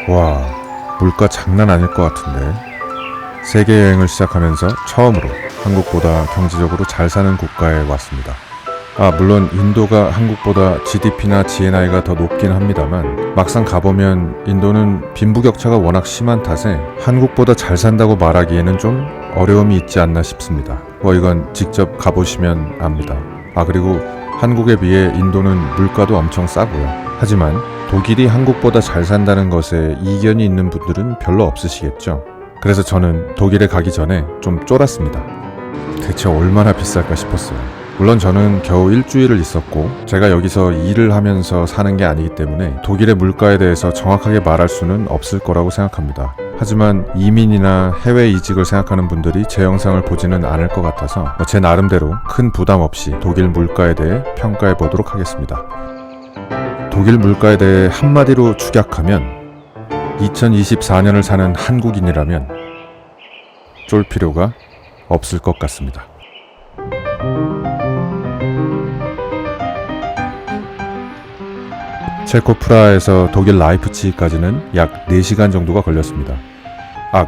와, 물가 장난 아닐 것 같은데. 세계 여행을 시작하면서 처음으로 한국보다 경제적으로 잘 사는 국가에 왔습니다. 물론 인도가 한국보다 GDP나 GNI가 더 높긴 합니다만 막상 가보면 인도는 빈부격차가 워낙 심한 탓에 한국보다 잘 산다고 말하기에는 좀 어려움이 있지 않나 싶습니다. 이건 직접 가보시면 압니다. 그리고 한국에 비해 인도는 물가도 엄청 싸고요. 하지만 독일이 한국보다 잘 산다는 것에 이견이 있는 분들은 별로 없으시겠죠. 그래서 저는 독일에 가기 전에 좀 쫄았습니다. 대체 얼마나 비쌀까 싶었어요. 물론 저는 겨우 일주일을 있었고 제가 여기서 일을 하면서 사는 게 아니기 때문에 독일의 물가에 대해서 정확하게 말할 수는 없을 거라고 생각합니다. 하지만 이민이나 해외 이직을 생각하는 분들이 제 영상을 보지는 않을 것 같아서 제 나름대로 큰 부담 없이 독일 물가에 대해 평가해 보도록 하겠습니다. 독일 물가에 대해 한마디로 축약하면 2024년을 사는 한국인이라면 쫄 필요가 없을 것 같습니다. 체코 프라하에서 독일 라이프치히까지는 약 4시간 정도가 걸렸습니다.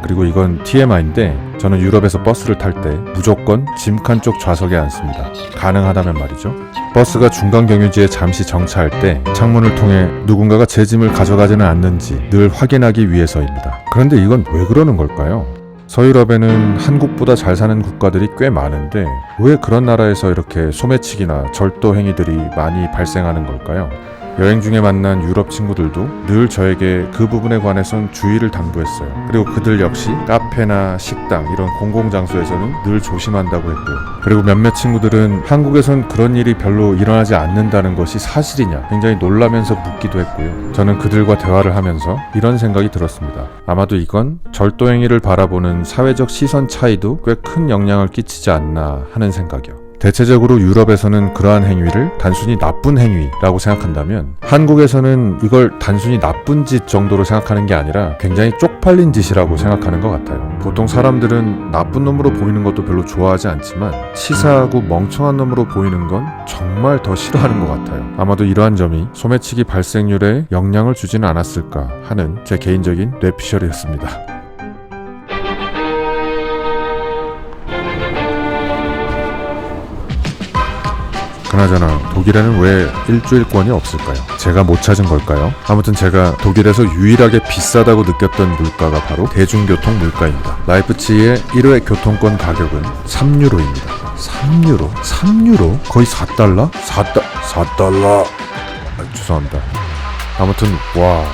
그리고 이건 TMI인데 저는 유럽에서 버스를 탈 때 무조건 짐칸 쪽 좌석에 앉습니다. 가능하다면 말이죠. 버스가 중간 경유지에 잠시 정차할 때 창문을 통해 누군가가 제 짐을 가져가지는 않는지 늘 확인하기 위해서입니다. 그런데 이건 왜 그러는 걸까요? 서유럽에는 한국보다 잘 사는 국가들이 꽤 많은데 왜 그런 나라에서 이렇게 소매치기나 절도 행위들이 많이 발생하는 걸까요? 여행 중에 만난 유럽 친구들도 늘 저에게 그 부분에 관해선 주의를 당부했어요. 그리고 그들 역시 카페나 식당 이런 공공장소에서는 늘 조심한다고 했고요. 그리고 몇몇 친구들은 한국에선 그런 일이 별로 일어나지 않는다는 것이 사실이냐 굉장히 놀라면서 묻기도 했고요. 저는 그들과 대화를 하면서 이런 생각이 들었습니다. 아마도 이건 절도 행위를 바라보는 사회적 시선 차이도 꽤 큰 영향을 끼치지 않나 하는 생각이요. 대체적으로 유럽에서는 그러한 행위를 단순히 나쁜 행위라고 생각한다면 한국에서는 이걸 단순히 나쁜 짓 정도로 생각하는 게 아니라 굉장히 쪽팔린 짓이라고 생각하는 것 같아요. 보통 사람들은 나쁜 놈으로 보이는 것도 별로 좋아하지 않지만 치사하고 멍청한 놈으로 보이는 건 정말 더 싫어하는 것 같아요. 아마도 이러한 점이 소매치기 발생률에 영향을 주지는 않았을까 하는 제 개인적인 뇌피셜이었습니다. 그나저나 독일에는 왜 일주일권이 없을까요? 제가 못 찾은 걸까요? 아무튼 제가 독일에서 유일하게 비싸다고 느꼈던 물가가 바로 대중교통 물가입니다. 라이프치히의 1회 교통권 가격은 3유로입니다. 3유로? 3유로? 거의 4달러? 4달러? 죄송합니다. 아무튼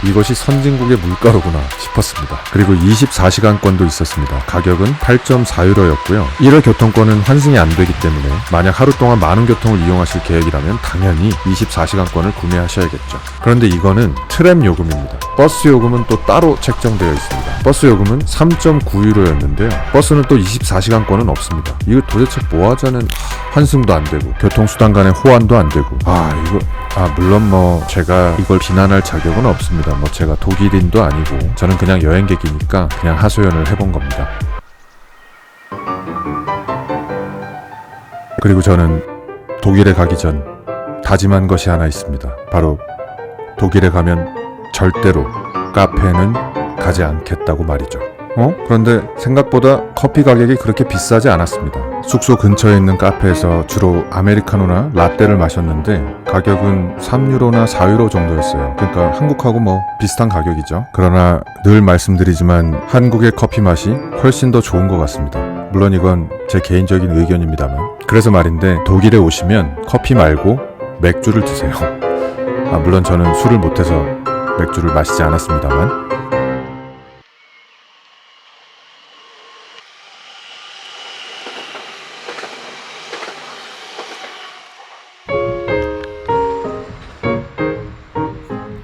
이것이 선진국의 물가로구나 싶었습니다. 그리고 24시간권도 있었습니다. 가격은 8.4유로였고요. 1회 교통권은 환승이 안 되기 때문에 만약 하루 동안 많은 교통을 이용하실 계획이라면 당연히 24시간권을 구매하셔야겠죠. 그런데 이거는 트램 요금입니다. 버스 요금은 또 따로 책정되어 있습니다. 버스 요금은 3.9유로였는데요. 버스는 또 24시간권은 없습니다. 이거 도대체 뭐하자는 환승도 안 되고 교통수단 간의 호환도 안 되고 물론 제가 이걸 비난할 자격은 없습니다. 제가 독일인도 아니고 저는 그냥 여행객이니까 그냥 하소연을 해본 겁니다. 그리고 저는 독일에 가기 전 다짐한 것이 하나 있습니다. 바로 독일에 가면 절대로 카페에는 가지 않겠다고 말이죠. 그런데 생각보다 커피 가격이 그렇게 비싸지 않았습니다. 숙소 근처에 있는 카페에서 주로 아메리카노나 라떼를 마셨는데 가격은 3유로나 4유로 정도였어요. 그러니까 한국하고 비슷한 가격이죠. 그러나 늘 말씀드리지만 한국의 커피 맛이 훨씬 더 좋은 것 같습니다. 물론 이건 제 개인적인 의견입니다만. 그래서 말인데 독일에 오시면 커피 말고 맥주를 드세요. 물론 저는 술을 못해서 맥주를 마시지 않았습니다만.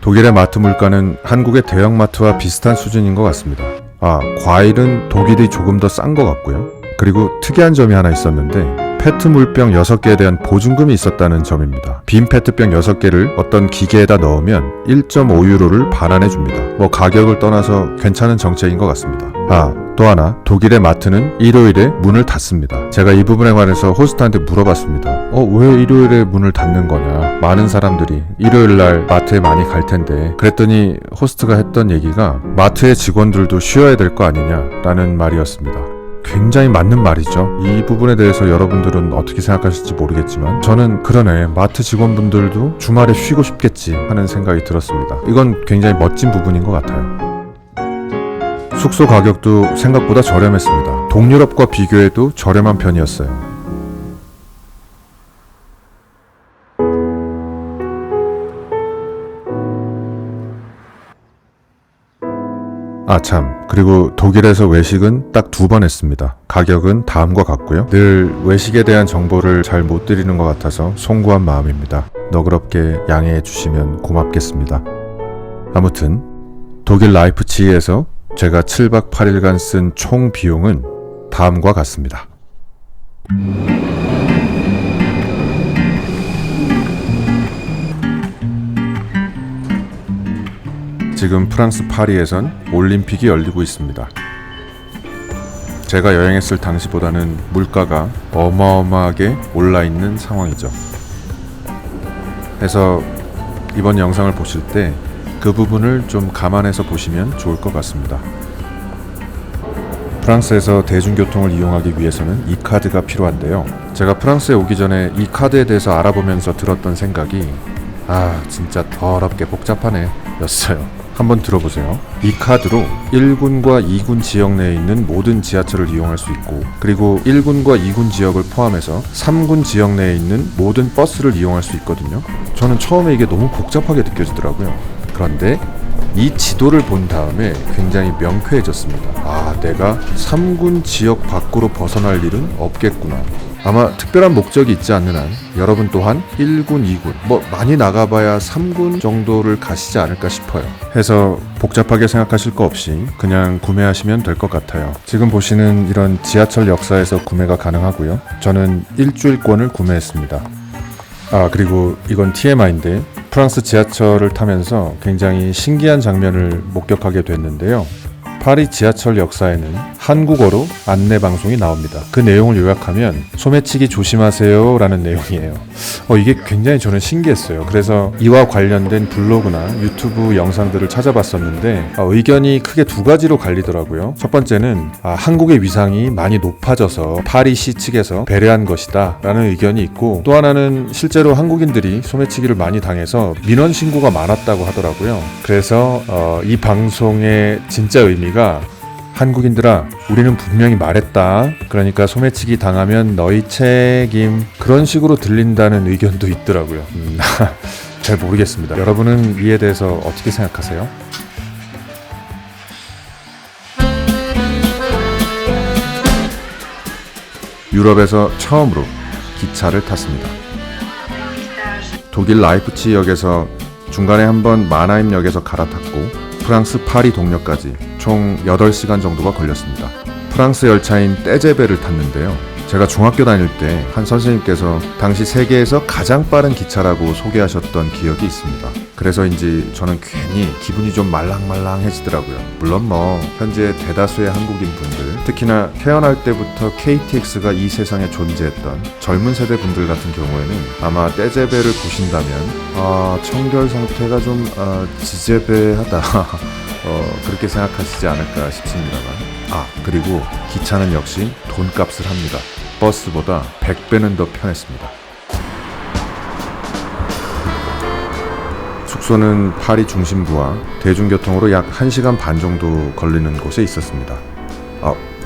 독일의 마트 물가는 한국의 대형마트와 비슷한 수준인 것 같습니다. 과일은 독일이 조금 더 싼 것 같고요. 그리고 특이한 점이 하나 있었는데 페트 물병 6개에 대한 보증금이 있었다는 점입니다. 빈 페트병 6개를 어떤 기계에다 넣으면 1.5유로를 반환해 줍니다. 뭐 가격을 떠나서 괜찮은 정책인 것 같습니다. 또 하나, 독일의 마트는 일요일에 문을 닫습니다. 제가 이 부분에 관해서 호스트한테 물어봤습니다. 왜 일요일에 문을 닫는 거냐? 많은 사람들이 일요일날 마트에 많이 갈 텐데. 그랬더니 호스트가 했던 얘기가 마트의 직원들도 쉬어야 될 거 아니냐라는 말이었습니다. 굉장히 맞는 말이죠. 이 부분에 대해서 여러분들은 어떻게 생각하실지 모르겠지만 저는 그러네, 마트 직원분들도 주말에 쉬고 싶겠지 하는 생각이 들었습니다. 이건 굉장히 멋진 부분인 것 같아요. 숙소 가격도 생각보다 저렴했습니다. 동유럽과 비교해도 저렴한 편이었어요. 그리고 독일에서 외식은 딱 2번 했습니다. 가격은 다음과 같고요. 늘 외식에 대한 정보를 잘 못 드리는 것 같아서 송구한 마음입니다. 너그럽게 양해해 주시면 고맙겠습니다. 아무튼 독일 라이프치히에서 제가 7박 8일간 쓴 총 비용은 다음과 같습니다. 지금 프랑스 파리에선 올림픽이 열리고 있습니다. 제가 여행했을 당시보다는 물가가 어마어마하게 올라있는 상황이죠. 그래서 이번 영상을 보실 때 그 부분을 좀 감안해서 보시면 좋을 것 같습니다. 프랑스에서 대중교통을 이용하기 위해서는 이 카드가 필요한데요. 제가 프랑스에 오기 전에 이 카드에 대해서 알아보면서 들었던 생각이 진짜 더럽게 복잡하네 였어요. 한번 들어보세요. 이 카드로 1군과 2군 지역 내에 있는 모든 지하철을 이용할 수 있고, 그리고 1군과 2군 지역을 포함해서 3군 지역 내에 있는 모든 버스를 이용할 수 있거든요. 저는 처음에 이게 너무 복잡하게 느껴지더라고요. 그런데 이 지도를 본 다음에 굉장히 명쾌해졌습니다. 내가 3군 지역 밖으로 벗어날 일은 없겠구나. 아마 특별한 목적이 있지 않는 한 여러분 또한 1군, 2군, 많이 나가봐야 3군 정도를 가시지 않을까 싶어요. 해서 복잡하게 생각하실 거 없이 그냥 구매하시면 될 것 같아요. 지금 보시는 이런 지하철 역사에서 구매가 가능하고요. 저는 일주일권을 구매했습니다. 그리고 이건 TMI인데 프랑스 지하철을 타면서 굉장히 신기한 장면을 목격하게 됐는데요. 파리 지하철 역사에는 한국어로 안내 방송이 나옵니다. 그 내용을 요약하면 소매치기 조심하세요 라는 내용이에요. 이게 굉장히 저는 신기했어요. 그래서 이와 관련된 블로그나 유튜브 영상들을 찾아봤었는데 의견이 크게 2가지로 갈리더라고요. 첫 번째는 한국의 위상이 많이 높아져서 파리시 측에서 배려한 것이다 라는 의견이 있고, 또 하나는 실제로 한국인들이 소매치기를 많이 당해서 민원 신고가 많았다고 하더라고요. 그래서 이 방송의 진짜 의미가 한국인들아, 우리는 분명히 말했다. 그러니까 소매치기 당하면 너희 책임. 그런 식으로 들린다는 의견도 있더라고요. 잘 모르겠습니다. 여러분은 이에 대해서 어떻게 생각하세요? 유럽에서 처음으로 기차를 탔습니다. 독일 라이프치히역에서 중간에 한번 마나임역에서 갈아탔고 프랑스 파리 동역까지 총 8시간 정도가 걸렸습니다. 프랑스 열차인 떼제베를 탔는데요. 제가 중학교 다닐 때 한 선생님께서 당시 세계에서 가장 빠른 기차라고 소개하셨던 기억이 있습니다. 그래서인지 저는 괜히 기분이 좀 말랑말랑해지더라고요. 물론 현재 대다수의 한국인 분들, 특히나 태어날 때부터 KTX가 이 세상에 존재했던 젊은 세대 분들 같은 경우에는 아마 떼제베를 보신다면 청결 상태가 좀 지제배하다 그렇게 생각하시지 않을까 싶습니다만, 그리고 기차는 역시 돈값을 합니다. 버스보다 100배는 더 편했습니다. 숙소는 파리 중심부와 대중교통으로 약 1시간 반 정도 걸리는 곳에 있었습니다.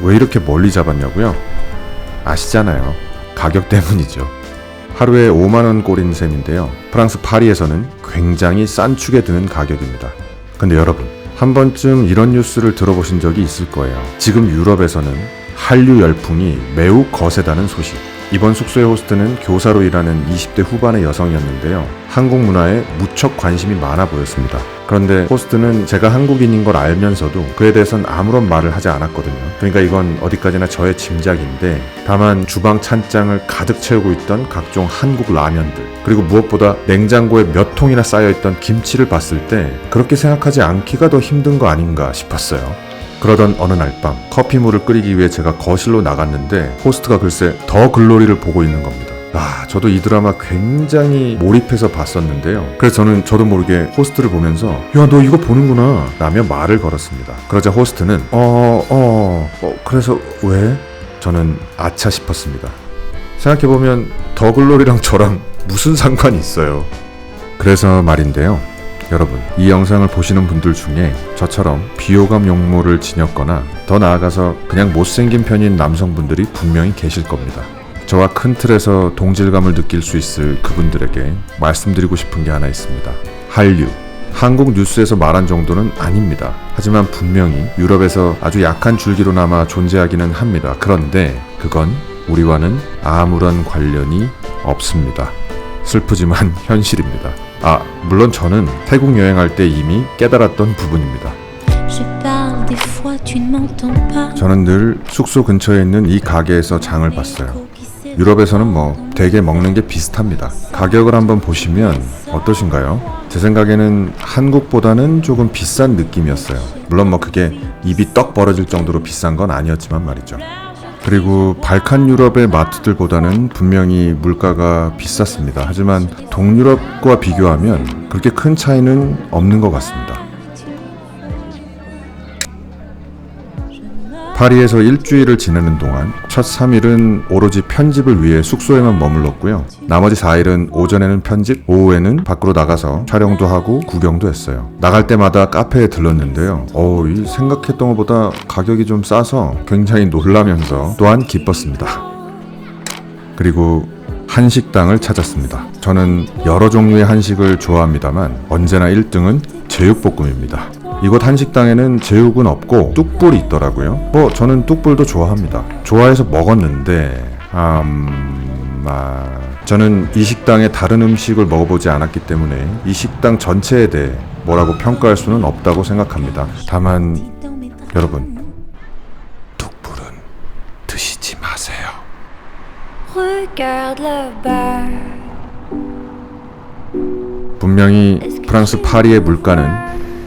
왜 이렇게 멀리 잡았냐고요? 아시잖아요. 가격 때문이죠. 하루에 5만원 꼴인 셈인데요. 프랑스 파리에서는 굉장히 싼 축에 드는 가격입니다. 근데 여러분, 한 번쯤 이런 뉴스를 들어보신 적이 있을 거예요. 지금 유럽에서는 한류 열풍이 매우 거세다는 소식. 이번 숙소의 호스트는 교사로 일하는 20대 후반의 여성이었는데요. 한국 문화에 무척 관심이 많아 보였습니다. 그런데 호스트는 제가 한국인인 걸 알면서도 그에 대해선 아무런 말을 하지 않았거든요. 그러니까 이건 어디까지나 저의 짐작인데, 다만 주방 찬장을 가득 채우고 있던 각종 한국 라면들, 그리고 무엇보다 냉장고에 몇 통이나 쌓여있던 김치를 봤을 때 그렇게 생각하지 않기가 더 힘든 거 아닌가 싶었어요. 그러던 어느 날 밤 커피물을 끓이기 위해 제가 거실로 나갔는데 호스트가 글쎄 더 글로리를 보고 있는 겁니다. 저도 이 드라마 굉장히 몰입해서 봤었는데요. 그래서 저도 모르게 호스트를 보면서 야, 너 이거 보는구나 라며 말을 걸었습니다. 그러자 호스트는 그래서 왜? 저는 아차 싶었습니다. 생각해보면 더 글로리랑 저랑 무슨 상관이 있어요. 그래서 말인데요, 여러분, 이 영상을 보시는 분들 중에 저처럼 비호감 용모를 지녔거나 더 나아가서 그냥 못생긴 편인 남성분들이 분명히 계실 겁니다. 저와 큰 틀에서 동질감을 느낄 수 있을 그분들에게 말씀드리고 싶은 게 하나 있습니다. 한류, 한국 뉴스에서 말한 정도는 아닙니다. 하지만 분명히 유럽에서 아주 약한 줄기로나마 존재하기는 합니다. 그런데 그건 우리와는 아무런 관련이 없습니다. 슬프지만 현실입니다. 물론 저는 태국 여행할 때 이미 깨달았던 부분입니다. 저는 늘 숙소 근처에 있는 이 가게에서 장을 봤어요. 유럽에서는 되게 먹는 게 비슷합니다. 가격을 한번 보시면 어떠신가요? 제 생각에는 한국보다는 조금 비싼 느낌이었어요. 물론 그게 입이 떡 벌어질 정도로 비싼 건 아니었지만 말이죠. 그리고 발칸 유럽의 마트들보다는 분명히 물가가 비쌌습니다. 하지만 동유럽과 비교하면 그렇게 큰 차이는 없는 것 같습니다. 파리에서 일주일을 지내는 동안 첫 3일은 오로지 편집을 위해 숙소에만 머물렀고요. 나머지 4일은 오전에는 편집, 오후에는 밖으로 나가서 촬영도 하고 구경도 했어요. 나갈 때마다 카페에 들렀는데요. 생각했던 것보다 가격이 좀 싸서 굉장히 놀라면서 또한 기뻤습니다. 그리고 한식당을 찾았습니다. 저는 여러 종류의 한식을 좋아합니다만 언제나 1등은 제육볶음입니다. 이곳 한식당에는 제육은 없고 뚝불이 있더라고요. 저는 뚝불도 좋아합니다. 좋아해서 먹었는데 저는 이 식당의 다른 음식을 먹어보지 않았기 때문에 이 식당 전체에 대해 뭐라고 평가할 수는 없다고 생각합니다. 다만 여러분, 뚝불은 드시지 마세요. 분명히 프랑스 파리의 물가는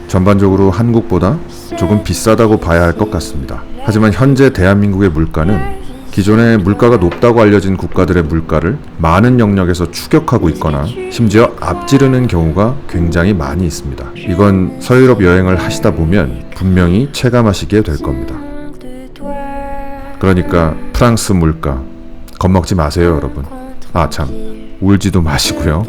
전반적으로 한국보다 조금 비싸다고 봐야 할 것 같습니다. 하지만 현재 대한민국의 물가는 기존에 물가가 높다고 알려진 국가들의 물가를 많은 영역에서 추격하고 있거나 심지어 앞지르는 경우가 굉장히 많이 있습니다. 이건 서유럽 여행을 하시다 보면 분명히 체감하시게 될 겁니다. 그러니까 프랑스 물가 겁먹지 마세요, 여러분. 울지도 마시고요.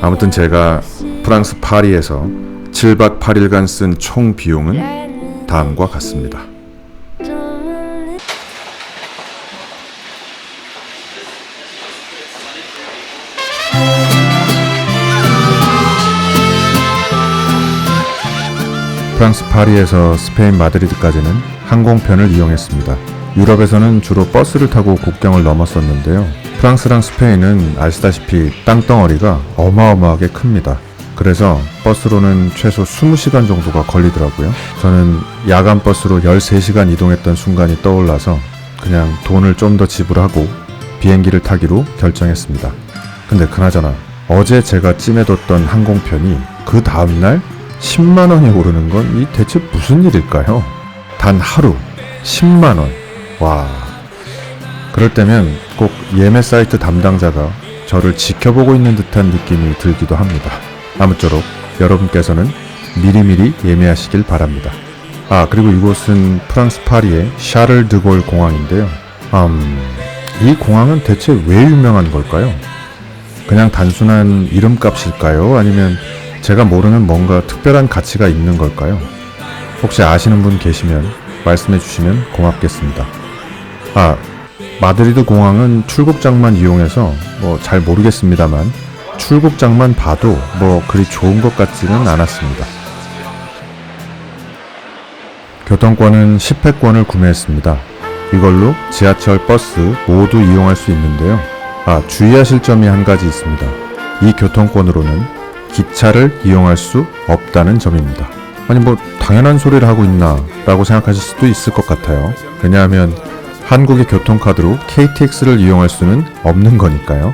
아무튼 제가 프랑스 파리에서 7박 8일간 쓴 총 비용은 다음과 같습니다. 프랑스 파리에서 스페인 마드리드까지는 항공편을 이용했습니다. 유럽에서는 주로 버스를 타고 국경을 넘었었는데요. 프랑스랑 스페인은 아시다시피 땅덩어리가 어마어마하게 큽니다. 그래서 버스로는 최소 20시간 정도가 걸리더라고요. 저는 야간 버스로 13시간 이동했던 순간이 떠올라서 그냥 돈을 좀 더 지불하고 비행기를 타기로 결정했습니다. 근데 그나저나 어제 제가 찜해뒀던 항공편이 그 다음날 10만원이 오르는 건 이 대체 무슨 일일까요? 단 하루 10만원. 와, 그럴 때면 꼭 예매 사이트 담당자가 저를 지켜보고 있는 듯한 느낌이 들기도 합니다. 아무쪼록 여러분께서는 미리미리 예매하시길 바랍니다. 그리고 이곳은 프랑스 파리의 샤를 드골 공항인데요. 이 공항은 대체 왜 유명한 걸까요? 그냥 단순한 이름값일까요? 아니면 제가 모르는 뭔가 특별한 가치가 있는 걸까요? 혹시 아시는 분 계시면 말씀해 주시면 고맙겠습니다. 마드리드 공항은 출국장만 이용해서 잘 모르겠습니다만 출국장만 봐도 그리 좋은 것 같지는 않았습니다. 교통권은 10회권을 구매했습니다. 이걸로 지하철, 버스 모두 이용할 수 있는데요. 주의하실 점이 한 가지 있습니다. 이 교통권으로는 기차를 이용할 수 없다는 점입니다. 아니 뭐 당연한 소리를 하고 있나 라고 생각하실 수도 있을 것 같아요. 왜냐하면 한국의 교통카드로 KTX를 이용할 수는 없는 거니까요.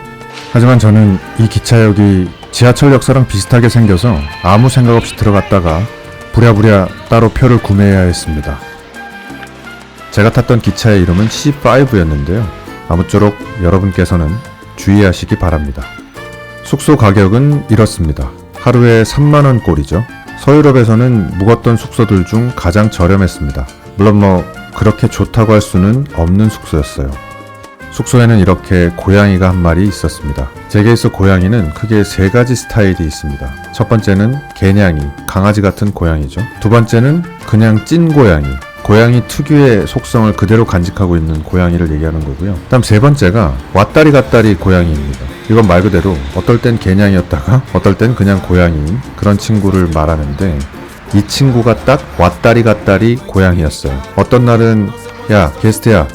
하지만 저는 이 기차역이 지하철 역사랑 비슷하게 생겨서 아무 생각 없이 들어갔다가 부랴부랴 따로 표를 구매해야 했습니다. 제가 탔던 기차의 이름은 C5였는데요. 아무쪼록 여러분께서는 주의하시기 바랍니다. 숙소 가격은 이렇습니다. 하루에 3만원 꼴이죠. 서유럽에서는 묵었던 숙소들 중 가장 저렴했습니다. 물론 뭐 그렇게 좋다고 할 수는 없는 숙소였어요. 숙소에는 이렇게 고양이가 한 마리 있었습니다. 제게에서 고양이는 크게 3가지 스타일이 있습니다. 첫 번째는 개냥이, 강아지 같은 고양이죠. 두 번째는 그냥 찐 고양이, 고양이 특유의 속성을 그대로 간직하고 있는 고양이를 얘기하는 거고요. 다음 세 번째가 왔다리 갔다리 고양이입니다. 이건 말 그대로 어떨 땐 개냥이었다가 어떨 땐 그냥 고양이인 그런 친구를 말하는데, 이 친구가 딱 왔다리 갔다리 고양이였어요. 어떤 날은 야 게스트야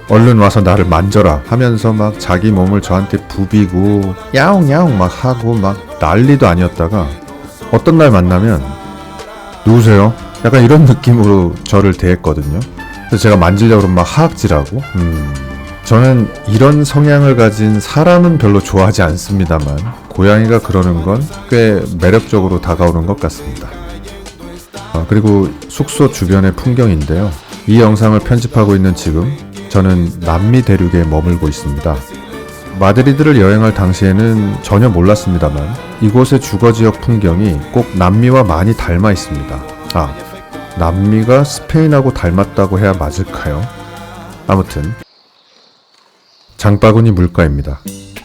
얼른 와서 나를 만져라 하면서 막 자기 몸을 저한테 부비고 야옹야옹 막 하고 막 난리도 아니었다가 어떤 날 만나면 누구세요? 약간 이런 느낌으로 저를 대했거든요. 그래서 제가 만지려고 막 하악질하고 저는 이런 성향을 가진 사람은 별로 좋아하지 않습니다만 고양이가 그러는 건 꽤 매력적으로 다가오는 것 같습니다. 그리고 숙소 주변의 풍경인데요. 이 영상을 편집하고 있는 지금 저는 남미 대륙에 머물고 있습니다. 마드리드를 여행할 당시에는 전혀 몰랐습니다만 이곳의 주거지역 풍경이 꼭 남미와 많이 닮아 있습니다. 남미가 스페인하고 닮았다고 해야 맞을까요? 아무튼 장바구니 물가입니다.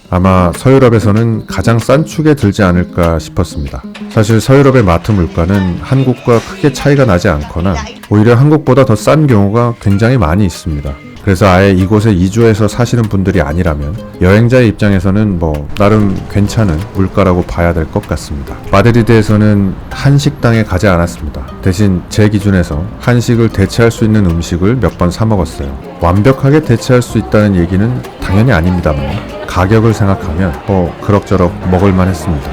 아마 서유럽에서는 가장 싼 축에 들지 않을까 싶었습니다. 사실 서유럽의 마트 물가는 한국과 크게 차이가 나지 않거나 오히려 한국보다 더 싼 경우가 굉장히 많이 있습니다. 그래서 아예 이곳에 이주해서 사시는 분들이 아니라면 여행자의 입장에서는 뭐 나름 괜찮은 물가라고 봐야 될 것 같습니다. 마드리드에서는 한식당에 가지 않았습니다. 대신 제 기준에서 한식을 대체할 수 있는 음식을 몇 번 사 먹었어요. 완벽하게 대체할 수 있다는 얘기는 당연히 아닙니다만 가격을 생각하면 그럭저럭 먹을만 했습니다.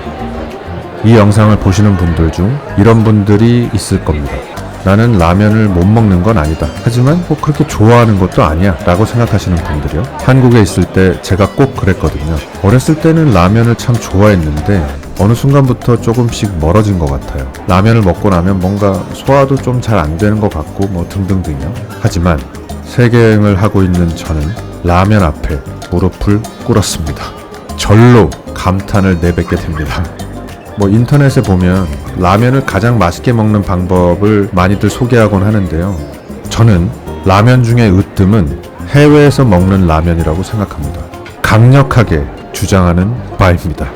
이 영상을 보시는 분들 중 이런 분들이 있을 겁니다. 나는 라면을 못 먹는 건 아니다. 하지만 그렇게 좋아하는 것도 아니야 라고 생각하시는 분들이요. 한국에 있을 때 제가 꼭 그랬거든요. 어렸을 때는 라면을 참 좋아했는데 어느 순간부터 조금씩 멀어진 것 같아요. 라면을 먹고 나면 뭔가 소화도 좀 잘 안 되는 것 같고 뭐 등등등요. 하지만 세계여행을 하고 있는 저는 라면 앞에 무릎을 꿇었습니다. 절로 감탄을 내뱉게 됩니다. 인터넷에 보면 라면을 가장 맛있게 먹는 방법을 많이들 소개하곤 하는데요. 저는 라면 중에 으뜸은 해외에서 먹는 라면이라고 생각합니다. 강력하게 주장하는 바입니다.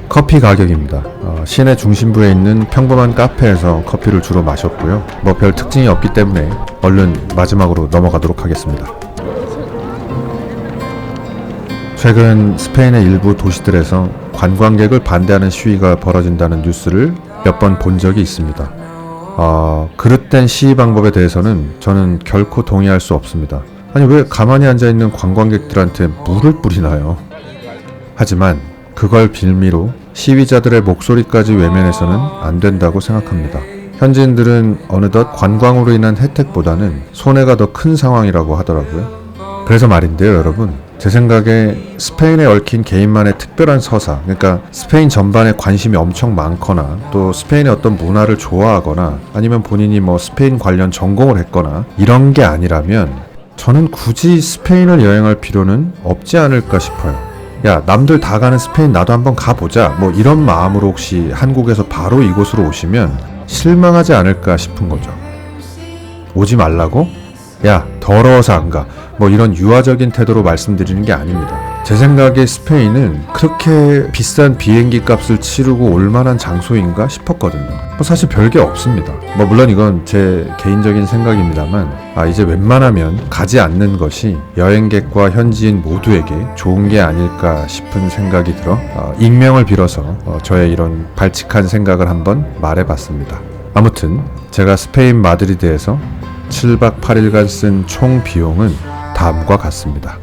커피 가격입니다. 시내 중심부에 있는 평범한 카페에서 커피를 주로 마셨고요. 별 특징이 없기 때문에 얼른 마지막으로 넘어가도록 하겠습니다. 최근 스페인의 일부 도시들에서 관광객을 반대하는 시위가 벌어진다는 뉴스를 몇 번 본 적이 있습니다. 그릇된 시위 방법에 대해서는 저는 결코 동의할 수 없습니다. 아니 왜 가만히 앉아있는 관광객들한테 물을 뿌리나요? 하지만 그걸 빌미로 시위자들의 목소리까지 외면해서는 안 된다고 생각합니다. 현지인들은 어느덧 관광으로 인한 혜택보다는 손해가 더 큰 상황이라고 하더라고요. 그래서 말인데요, 여러분. 제 생각에 스페인에 얽힌 개인만의 특별한 서사, 그러니까 스페인 전반에 관심이 엄청 많거나 또 스페인의 어떤 문화를 좋아하거나 아니면 본인이 스페인 관련 전공을 했거나 이런 게 아니라면 저는 굳이 스페인을 여행할 필요는 없지 않을까 싶어요. 야, 남들 다 가는 스페인 나도 한번 가보자. 이런 마음으로 혹시 한국에서 바로 이곳으로 오시면 실망하지 않을까 싶은 거죠. 오지 말라고? 야, 더러워서 안 가. 이런 유아적인 태도로 말씀드리는 게 아닙니다. 제 생각에 스페인은 그렇게 비싼 비행기 값을 치르고 올 만한 장소인가 싶었거든요. 사실 별게 없습니다. 물론 이건 제 개인적인 생각입니다만 이제 웬만하면 가지 않는 것이 여행객과 현지인 모두에게 좋은 게 아닐까 싶은 생각이 들어 익명을 빌어서 저의 이런 발칙한 생각을 한번 말해봤습니다. 아무튼 제가 스페인 마드리드에서 7박 8일간 쓴 총 비용은 다음과 같습니다.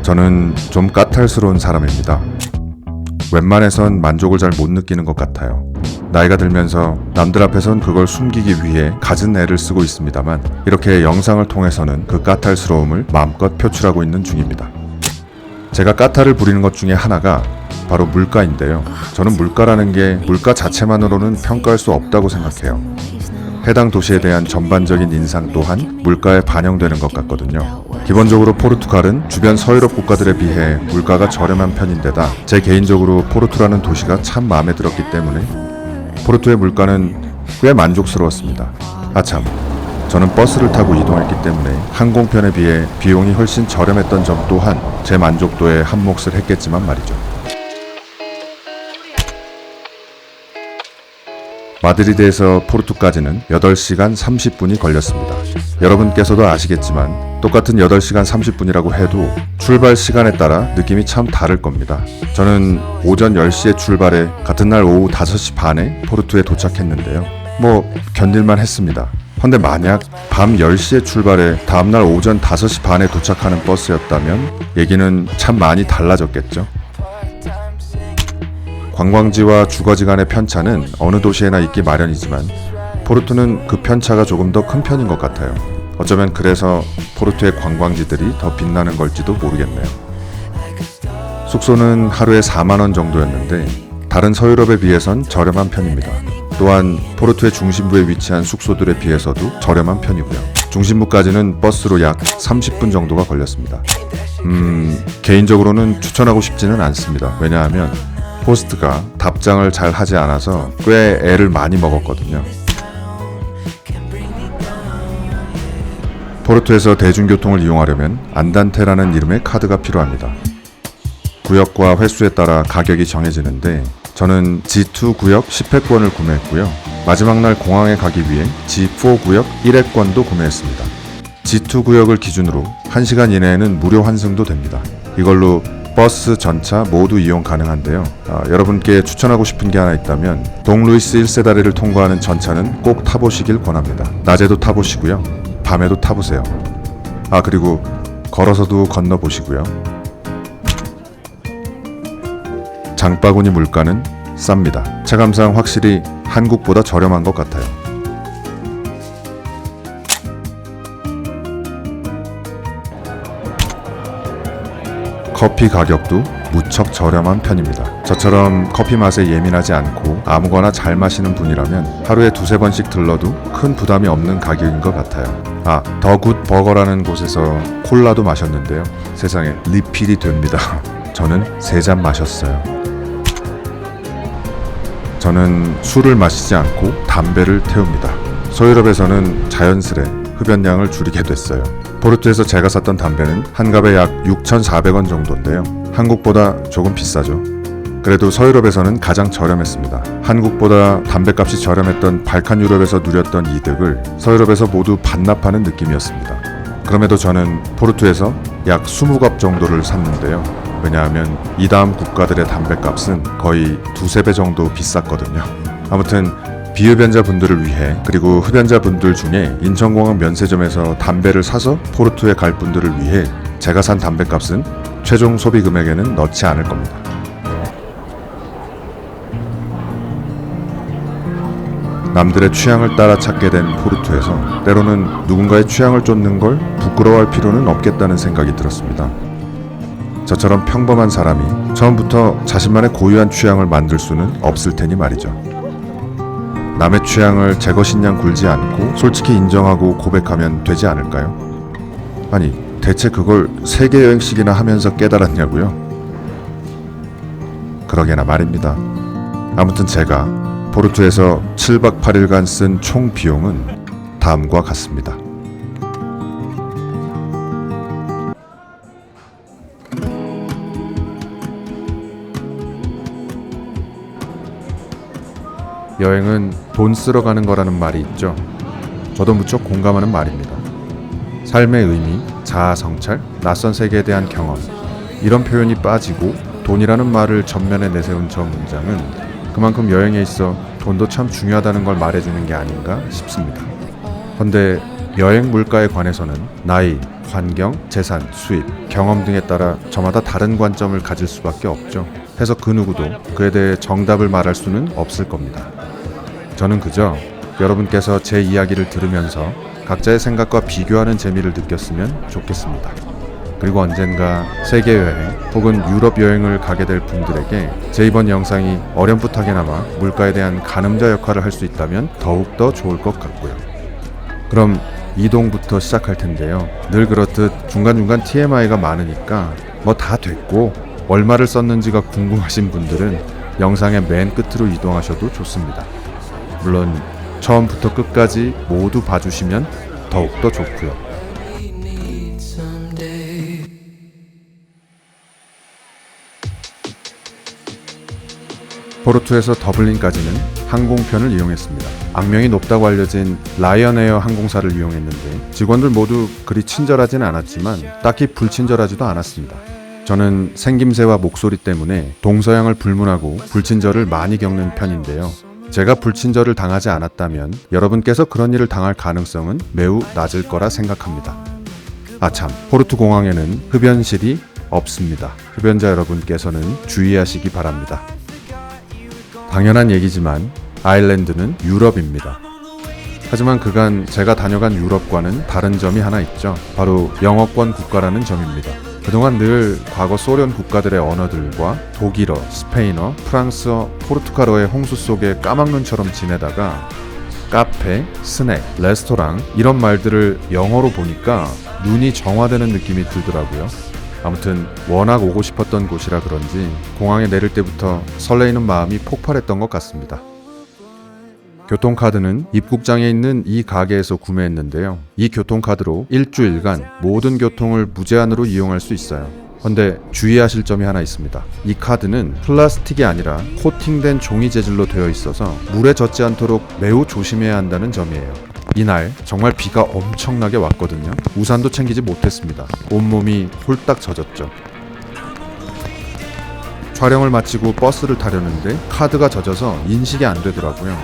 저는 좀 까탈스러운 사람입니다. 웬만해선 만족을 잘 못 느끼는 것 같아요. 나이가 들면서 남들 앞에선 그걸 숨기기 위해 갖은 애를 쓰고 있습니다만 이렇게 영상을 통해서는 그 까탈스러움을 마음껏 표출하고 있는 중입니다. 제가 까탈을 부리는 것 중에 하나가 바로 물가인데요. 저는 물가라는 게 물가 자체만으로는 평가할 수 없다고 생각해요. 해당 도시에 대한 전반적인 인상 또한 물가에 반영되는 것 같거든요. 기본적으로 포르투갈은 주변 서유럽 국가들에 비해 물가가 저렴한 편인데다 제 개인적으로 포르투라는 도시가 참 마음에 들었기 때문에 포르투의 물가는 꽤 만족스러웠습니다. 아참, 저는 버스를 타고 이동했기 때문에 항공편에 비해 비용이 훨씬 저렴했던 점 또한 제 만족도에 한몫을 했겠지만 말이죠. 마드리드에서 포르투까지는 8시간 30분이 걸렸습니다. 여러분께서도 아시겠지만 똑같은 8시간 30분이라고 해도 출발 시간에 따라 느낌이 참 다를 겁니다. 저는 오전 10시에 출발해 같은 날 오후 5시 반에 포르투에 도착했는데요. 견딜만 했습니다. 근데 만약 밤 10시에 출발해 다음날 오전 5시 반에 도착하는 버스였다면 얘기는 참 많이 달라졌겠죠. 관광지와 주거지 간의 편차는 어느 도시에나 있기 마련이지만 포르투는 그 편차가 조금 더 큰 편인 것 같아요. 어쩌면 그래서 포르투의 관광지들이 더 빛나는 걸지도 모르겠네요. 숙소는 하루에 4만 원 정도였는데 다른 서유럽에 비해선 저렴한 편입니다. 또한 포르투의 중심부에 위치한 숙소들에 비해서도 저렴한 편이고요. 중심부까지는 버스로 약 30분 정도가 걸렸습니다. 개인적으로는 추천하고 싶지는 않습니다. 왜냐하면 호스트가 답장을 잘 하지 않아서 꽤 애를 많이 먹었거든요. 포르투에서 대중교통을 이용하려면 안단테라는 이름의 카드가 필요합니다. 구역과 횟수에 따라 가격이 정해지는데 저는 G2 구역 10회권을 구매했고요. 마지막 날 공항에 가기 위해 G4 구역 1회권도 구매했습니다. G2 구역을 기준으로 1시간 이내에는 무료 환승도 됩니다. 이걸로 버스, 전차 모두 이용 가능한데요. 여러분께 추천하고 싶은 게 하나 있다면 동루이스 1세 다리를 통과하는 전차는 꼭 타보시길 권합니다. 낮에도 타보시고요. 밤에도 타보세요. 그리고 걸어서도 건너보시고요. 장바구니 물가는 쌉니다. 체감상 확실히 한국보다 저렴한 것 같아요. 커피 가격도 무척 저렴한 편입니다. 저처럼 커피 맛에 예민하지 않고 아무거나 잘 마시는 분이라면 하루에 2-3번씩 들러도 큰 부담이 없는 가격인 것 같아요. 더 굿 버거라는 곳에서 콜라도 마셨는데요. 세상에 리필이 됩니다. 저는 3잔 마셨어요. 저는 술을 마시지 않고 담배를 태웁니다. 서유럽에서는 자연스레 흡연량을 줄이게 됐어요. 포르투에서 제가 샀던 담배는 한 갑에 약 6,400원 정도인데요. 한국보다 조금 비싸죠. 그래도 서유럽에서는 가장 저렴했습니다. 한국보다 담배값이 저렴했던 발칸 유럽에서 누렸던 이득을 서유럽에서 모두 반납하는 느낌이었습니다. 그럼에도 저는 포르투에서 약 20갑 정도를 샀는데요. 왜냐하면 이 다음 국가들의 담배값은 거의 2-3배 정도 비쌌거든요. 아무튼 비흡연자 분들을 위해 그리고 흡연자 분들 중에 인천공항 면세점에서 담배를 사서 포르투에 갈 분들을 위해 제가 산 담배값은 최종 소비 금액에는 넣지 않을 겁니다. 남들의 취향을 따라 찾게 된 포르투에서 때로는 누군가의 취향을 쫓는 걸 부끄러워할 필요는 없겠다는 생각이 들었습니다. 저처럼 평범한 사람이 처음부터 자신만의 고유한 취향을 만들 수는 없을 테니 말이죠. 남의 취향을 제 것인 양 굴지 않고 솔직히 인정하고 고백하면 되지 않을까요? 아니, 대체 그걸 세계여행씩이나 하면서 깨달았냐고요? 그러게나 말입니다. 아무튼 제가 포르투에서 7박 8일간 쓴 총 비용은 다음과 같습니다. 여행은 돈 쓰러 가는 거라는 말이 있죠. 저도 무척 공감하는 말입니다. 삶의 의미, 자아 성찰, 낯선 세계에 대한 경험, 이런 표현이 빠지고 돈이라는 말을 전면에 내세운 저 문장은 그만큼 여행에 있어 돈도 참 중요하다는 걸 말해주는 게 아닌가 싶습니다. 그런데 여행 물가에 관해서는 나이, 환경, 재산, 수입, 경험 등에 따라 저마다 다른 관점을 가질 수밖에 없죠. 해서 그 누구도 그에 대해 정답을 말할 수는 없을 겁니다. 저는 그저 여러분께서 제 이야기를 들으면서 각자의 생각과 비교하는 재미를 느꼈으면 좋겠습니다. 그리고 언젠가 세계 여행 혹은 유럽 여행을 가게 될 분들에게 제 이번 영상이 어렴풋하게나마 물가에 대한 가늠자 역할을 할 수 있다면 더욱더 좋을 것 같고요. 그럼 이동부터 시작할 텐데요. 늘 그렇듯 중간중간 TMI가 많으니까 뭐 다 됐고 얼마를 썼는지가 궁금하신 분들은 영상의 맨 끝으로 이동하셔도 좋습니다. 물론 처음부터 끝까지 모두 봐주시면 더욱더 좋고요. 포르투에서 더블린까지는 항공편을 이용했습니다. 악명이 높다고 알려진 라이언에어 항공사를 이용했는데 직원들 모두 그리 친절하진 않았지만 딱히 불친절하지도 않았습니다. 저는 생김새와 목소리 때문에 동서양을 불문하고 불친절을 많이 겪는 편인데요. 제가 불친절을 당하지 않았다면 여러분께서 그런 일을 당할 가능성은 매우 낮을 거라 생각합니다. 아참, 포르투 공항에는 흡연실이 없습니다. 흡연자 여러분께서는 주의하시기 바랍니다. 당연한 얘기지만 아일랜드는 유럽입니다. 하지만 그간 제가 다녀간 유럽과는 다른 점이 하나 있죠. 바로 영어권 국가라는 점입니다. 그동안 늘 과거 소련 국가들의 언어들과 독일어, 스페인어, 프랑스어, 포르투갈어의 홍수 속에 까막눈처럼 지내다가 카페, 스낵, 레스토랑 이런 말들을 영어로 보니까 눈이 정화되는 느낌이 들더라고요. 아무튼 워낙 오고 싶었던 곳이라 그런지 공항에 내릴 때부터 설레이는 마음이 폭발했던 것 같습니다. 교통카드는 입국장에 있는 이 가게에서 구매했는데요. 이 교통카드로 일주일간 모든 교통을 무제한으로 이용할 수 있어요. 그런데 주의하실 점이 하나 있습니다. 이 카드는 플라스틱이 아니라 코팅된 종이 재질로 되어 있어서 물에 젖지 않도록 매우 조심해야 한다는 점이에요. 이날 정말 비가 엄청나게 왔거든요. 우산도 챙기지 못했습니다. 온몸이 홀딱 젖었죠. 촬영을 마치고 버스를 타려는데 카드가 젖어서 인식이 안 되더라고요.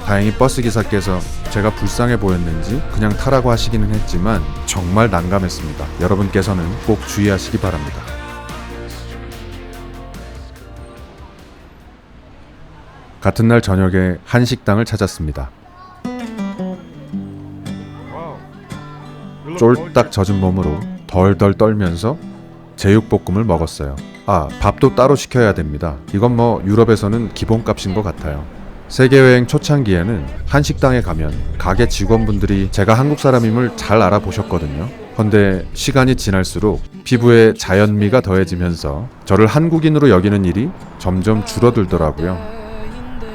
다행히 버스 기사께서 제가 불쌍해 보였는지 그냥 타라고 하시기는 했지만 정말 난감했습니다. 여러분께서는 꼭 주의하시기 바랍니다. 같은 날 저녁에 한 식당을 찾았습니다. 쫄딱 젖은 몸으로 덜덜 떨면서 제육볶음을 먹었어요. 밥도 따로 시켜야 됩니다. 이건 뭐 유럽에서는 기본값인 것 같아요. 세계여행 초창기에는 한식당에 가면 가게 직원분들이 제가 한국 사람임을 잘 알아보셨거든요. 그런데 시간이 지날수록 피부에 자연미가 더해지면서 저를 한국인으로 여기는 일이 점점 줄어들더라고요.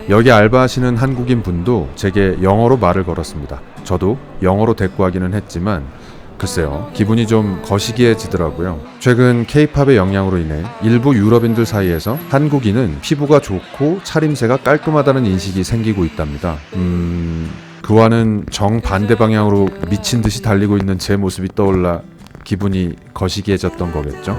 여기 알바하시는 한국인 분도 제게 영어로 말을 걸었습니다. 저도 영어로 대꾸하기는 했지만 글쎄요, 기분이 좀 거시기해지더라고요. 최근 K-팝의 영향으로 인해 일부 유럽인들 사이에서 한국인은 피부가 좋고 차림새가 깔끔하다는 인식이 생기고 있답니다. 그와는 정반대 방향으로 미친 듯이 달리고 있는 제 모습이 떠올라 기분이 거시기해졌던 거겠죠.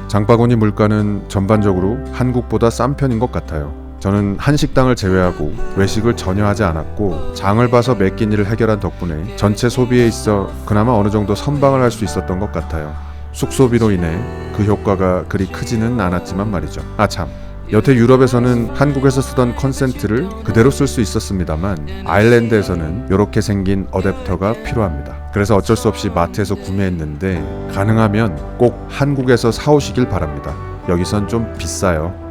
장바구니 물가는 전반적으로 한국보다 싼 편인 것 같아요. 저는 한식당을 제외하고 외식을 전혀 하지 않았고 장을 봐서 매 끼 일을 해결한 덕분에 전체 소비에 있어 그나마 어느 정도 선방을 할 수 있었던 것 같아요. 숙소비로 인해 그 효과가 그리 크지는 않았지만 말이죠. 참, 여태 유럽에서는 한국에서 쓰던 컨센트를 그대로 쓸 수 있었습니다만 아일랜드에서는 이렇게 생긴 어댑터가 필요합니다. 그래서 어쩔 수 없이 마트에서 구매했는데 가능하면 꼭 한국에서 사오시길 바랍니다. 여기선 좀 비싸요.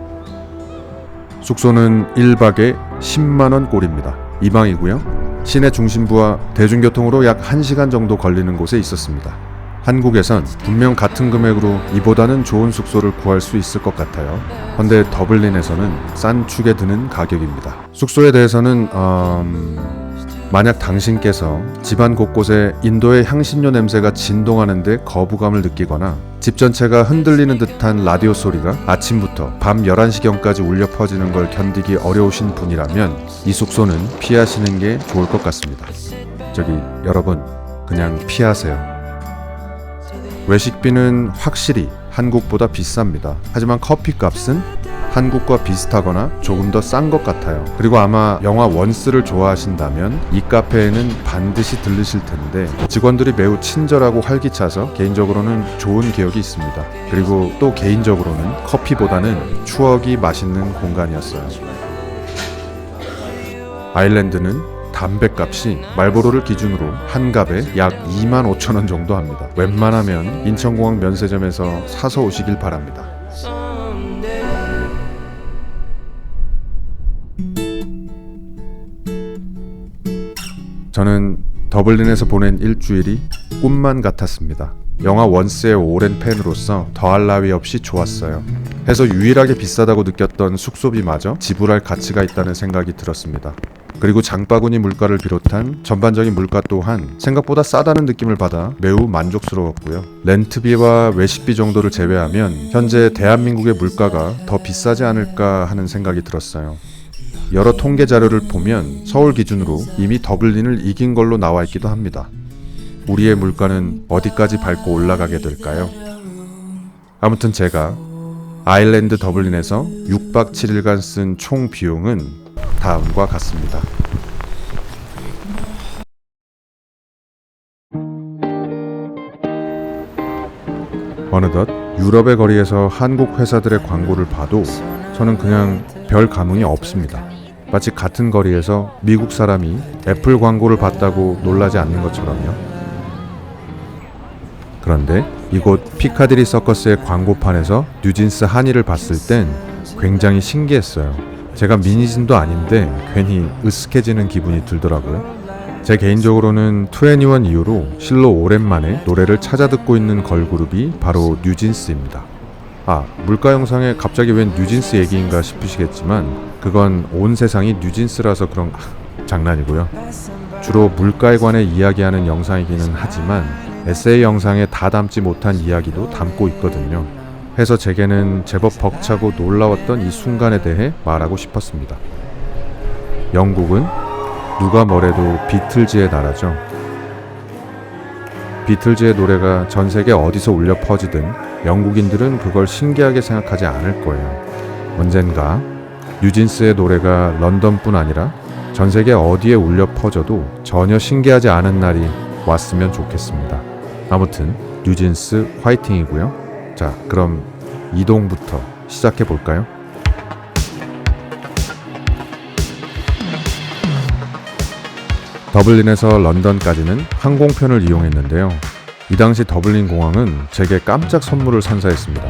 숙소는 1박에 10만원 꼴입니다. 2방이고요. 시내 중심부와 대중교통으로 약 1시간 정도 걸리는 곳에 있었습니다. 한국에선 분명 같은 금액으로 이보다는 좋은 숙소를 구할 수 있을 것 같아요. 그런데 더블린에서는 싼 축에 드는 가격입니다. 숙소에 대해서는 만약 당신께서 집안 곳곳에 인도의 향신료 냄새가 진동하는데 거부감을 느끼거나 집 전체가 흔들리는 듯한 라디오 소리가 아침부터 밤 11시경까지 울려 퍼지는 걸 견디기 어려우신 분이라면 이 숙소는 피하시는 게 좋을 것 같습니다. 여러분, 그냥 피하세요. 외식비는 확실히 한국보다 비쌉니다. 하지만 커피값은 한국과 비슷하거나 조금 더 싼 것 같아요. 그리고 아마 영화 원스를 좋아하신다면 이 카페에는 반드시 들르실 텐데 직원들이 매우 친절하고 활기차서 개인적으로는 좋은 기억이 있습니다. 그리고 또 개인적으로는 커피보다는 추억이 맛있는 공간이었어요. 아일랜드는 담배값이 말보로를 기준으로 한 갑에 약 25,000원 정도 합니다. 웬만하면 인천공항 면세점에서 사서 오시길 바랍니다. 저는 더블린에서 보낸 일주일이 꿈만 같았습니다. 영화 원스의 오랜 팬으로서 더할 나위 없이 좋았어요. 해서 유일하게 비싸다고 느꼈던 숙소비마저 지불할 가치가 있다는 생각이 들었습니다. 그리고 장바구니 물가를 비롯한 전반적인 물가 또한 생각보다 싸다는 느낌을 받아 매우 만족스러웠고요. 렌트비와 외식비 정도를 제외하면 현재 대한민국의 물가가 더 비싸지 않을까 하는 생각이 들었어요. 여러 통계 자료를 보면 서울 기준으로 이미 더블린을 이긴 걸로 나와 있기도 합니다. 우리의 물가는 어디까지 밟고 올라가게 될까요? 아무튼 제가 아일랜드 더블린에서 6박 7일간 쓴 총 비용은 다음과 같습니다. 어느덧 유럽의 거리에서 한국 회사들의 광고를 봐도 저는 그냥 별 감흥이 없습니다. 마치 같은 거리에서 미국 사람이 애플 광고를 봤다고 놀라지 않는 것처럼요. 그런데 이곳 피카디리 서커스의 광고판에서 뉴진스 한의를 봤을 땐 굉장히 신기했어요. 제가 미니진도 아닌데 괜히 으쓱해지는 기분이 들더라고요. 제 개인적으로는 2NE1 이후로 실로 오랜만에 노래를 찾아 듣고 있는 걸그룹이 바로 뉴진스입니다. 물가 영상에 갑자기 웬 뉴진스 얘기인가 싶으시겠지만 그건 온 세상이 뉴진스라서 그런 장난이고요. 주로 물가에 관해 이야기하는 영상이기는 하지만 에세이 영상에 다 담지 못한 이야기도 담고 있거든요. 해서 제게는 제법 벅차고 놀라웠던 이 순간에 대해 말하고 싶었습니다. 영국은 누가 뭐래도 비틀즈의 나라죠. 비틀즈의 노래가 전 세계 어디서 울려 퍼지든 영국인들은 그걸 신기하게 생각하지 않을 거예요. 언젠가 뉴진스의 노래가 런던뿐 아니라 전 세계 어디에 울려 퍼져도 전혀 신기하지 않은 날이 왔으면 좋겠습니다. 아무튼 뉴진스 화이팅이고요. 자, 그럼 이동부터 시작해 볼까요? 더블린에서 런던까지는 항공편을 이용했는데요. 이 당시 더블린 공항은 제게 깜짝 선물을 선사했습니다.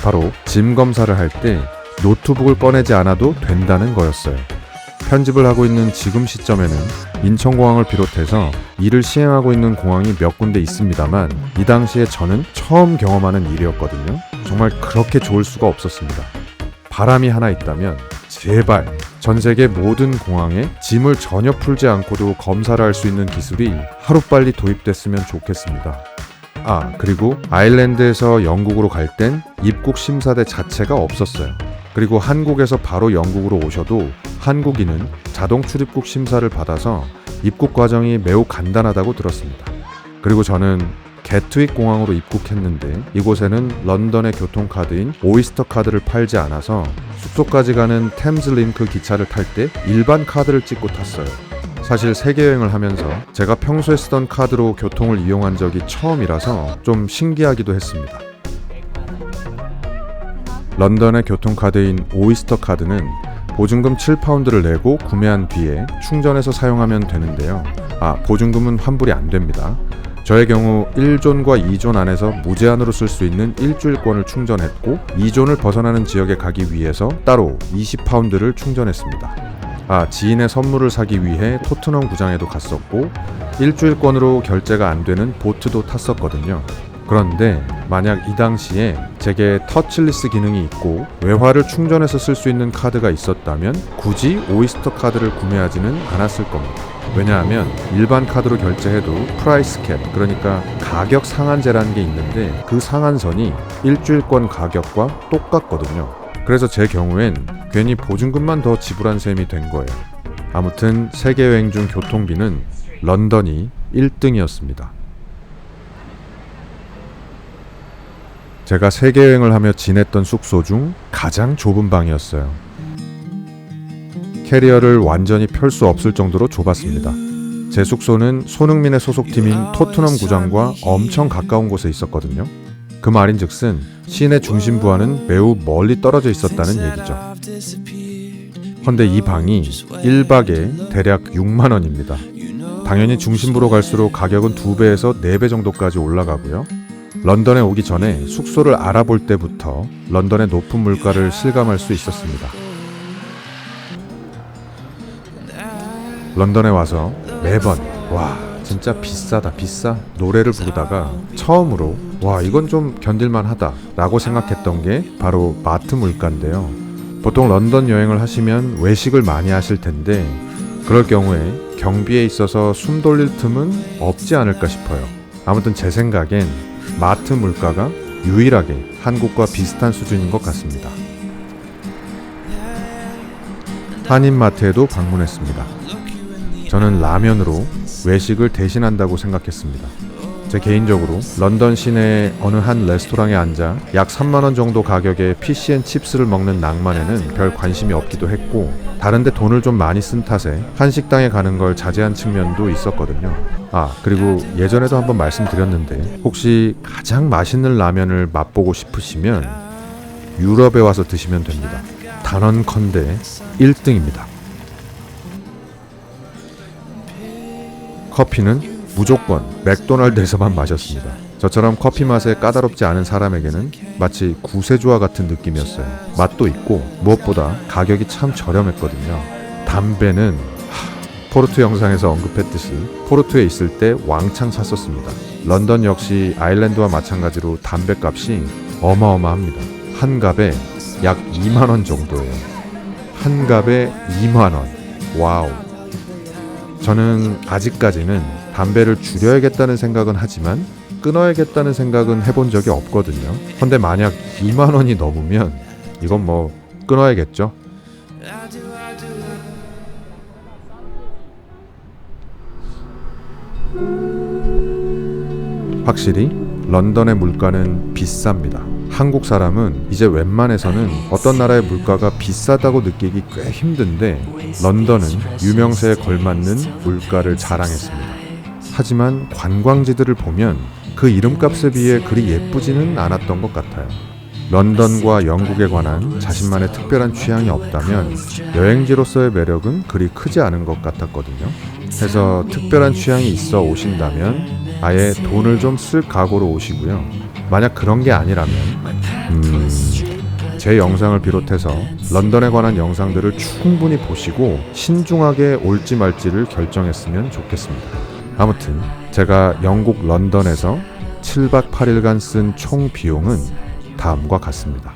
바로 짐 검사를 할 때 노트북을 꺼내지 않아도 된다는 거였어요. 편집을 하고 있는 지금 시점에는 인천공항을 비롯해서 이를 시행하고 있는 공항이 몇 군데 있습니다만 이 당시에 저는 처음 경험하는 일이었거든요. 정말 그렇게 좋을 수가 없었습니다. 바람이 하나 있다면 제발 전 세계 모든 공항에 짐을 전혀 풀지 않고도 검사를 할 수 있는 기술이 하루빨리 도입됐으면 좋겠습니다. 그리고 아일랜드에서 영국으로 갈 땐 입국 심사대 자체가 없었어요. 그리고 한국에서 바로 영국으로 오셔도 한국인은 자동 출입국 심사를 받아서 입국 과정이 매우 간단하다고 들었습니다. 그리고 저는 게트윅 공항으로 입국했는데 이곳에는 런던의 교통카드인 오이스터 카드를 팔지 않아서 숙소까지 가는 템즈 링크 기차를 탈 때 일반 카드를 찍고 탔어요. 사실 세계여행을 하면서 제가 평소에 쓰던 카드로 교통을 이용한 적이 처음이라서 좀 신기하기도 했습니다. 런던의 교통카드인 오이스터 카드는 보증금 7파운드를 내고 구매한 뒤에 충전해서 사용하면 되는데요. 보증금은 환불이 안 됩니다. 저의 경우 1존과 2존 안에서 무제한으로 쓸 수 있는 일주일권을 충전했고 2존을 벗어나는 지역에 가기 위해서 따로 20파운드를 충전했습니다. 지인의 선물을 사기 위해 토트넘 구장에도 갔었고 일주일권으로 결제가 안 되는 보트도 탔었거든요. 그런데 만약 이 당시에 제게 터치리스 기능이 있고 외화를 충전해서 쓸 수 있는 카드가 있었다면 굳이 오이스터 카드를 구매하지는 않았을 겁니다. 왜냐하면 일반 카드로 결제해도 프라이스 캡, 그러니까 가격 상한제라는 게 있는데 그 상한선이 일주일권 가격과 똑같거든요. 그래서 제 경우엔 괜히 보증금만 더 지불한 셈이 된 거예요. 아무튼 세계여행 중 교통비는 런던이 1등이었습니다. 제가 세계여행을 하며 지냈던 숙소 중 가장 좁은 방이었어요. 캐리어를 완전히 펼 수 없을 정도로 좁았습니다. 제 숙소는 손흥민의 소속팀인 토트넘 구장과 엄청 가까운 곳에 있었거든요. 그 말인즉슨 시내 중심부와는 매우 멀리 떨어져 있었다는 얘기죠. 헌데 이 방이 1박에 대략 6만 원입니다. 당연히 중심부로 갈수록 가격은 2배에서 4배 정도까지 올라가고요. 런던에 오기 전에 숙소를 알아볼 때부터 런던의 높은 물가를 실감할 수 있었습니다. 런던에 와서 매번 와 진짜 비싸다 비싸 노래를 부르다가 처음으로 와 이건 좀 견딜만 하다 라고 생각했던 게 바로 마트 물가인데요. 보통 런던 여행을 하시면 외식을 많이 하실 텐데 그럴 경우에 경비에 있어서 숨 돌릴 틈은 없지 않을까 싶어요. 아무튼 제 생각엔 마트 물가가 유일하게 한국과 비슷한 수준인 것 같습니다. 한인마트에도 방문했습니다. 저는 라면으로 외식을 대신한다고 생각했습니다. 제 개인적으로 런던 시내의 어느 한 레스토랑에 앉아 약 3만 원 정도 가격의 피시앤칩스를 먹는 낭만에는 별 관심이 없기도 했고 다른데 돈을 좀 많이 쓴 탓에 한식당에 가는 걸 자제한 측면도 있었거든요. 그리고 예전에도 한번 말씀드렸는데 혹시 가장 맛있는 라면을 맛보고 싶으시면 유럽에 와서 드시면 됩니다. 단언컨대 1등입니다. 커피는 무조건 맥도날드에서만 마셨습니다. 저처럼 커피 맛에 까다롭지 않은 사람에게는 마치 구세주와 같은 느낌이었어요. 맛도 있고 무엇보다 가격이 참 저렴했거든요. 담배는 포르투 영상에서 언급했듯이 포르투에 있을 때 왕창 샀었습니다. 런던 역시 아일랜드와 마찬가지로 담배값이 어마어마합니다. 한 갑에 약 2만 원 정도예요. 한 갑에 2만 원. 와우. 저는 아직까지는 담배를 줄여야겠다는 생각은 하지만 끊어야겠다는 생각은 해본 적이 없거든요. 근데 만약 2만 원이 넘으면 이건 뭐 끊어야겠죠. 확실히 런던의 물가는 비쌉니다. 한국 사람은 이제 웬만해서는 어떤 나라의 물가가 비싸다고 느끼기 꽤 힘든데 런던은 유명세에 걸맞는 물가를 자랑했습니다. 하지만 관광지들을 보면 그 이름값에 비해 그리 예쁘지는 않았던 것 같아요. 런던과 영국에 관한 자신만의 특별한 취향이 없다면 여행지로서의 매력은 그리 크지 않은 것 같았거든요. 해서 특별한 취향이 있어 오신다면 아예 돈을 좀 쓸 각오로 오시고요. 만약 그런 게 아니라면 제 영상을 비롯해서 런던에 관한 영상들을 충분히 보시고 신중하게 올지 말지를 결정했으면 좋겠습니다. 아무튼 제가 영국 런던에서 7박 8일간 쓴 총 비용은 다음과 같습니다.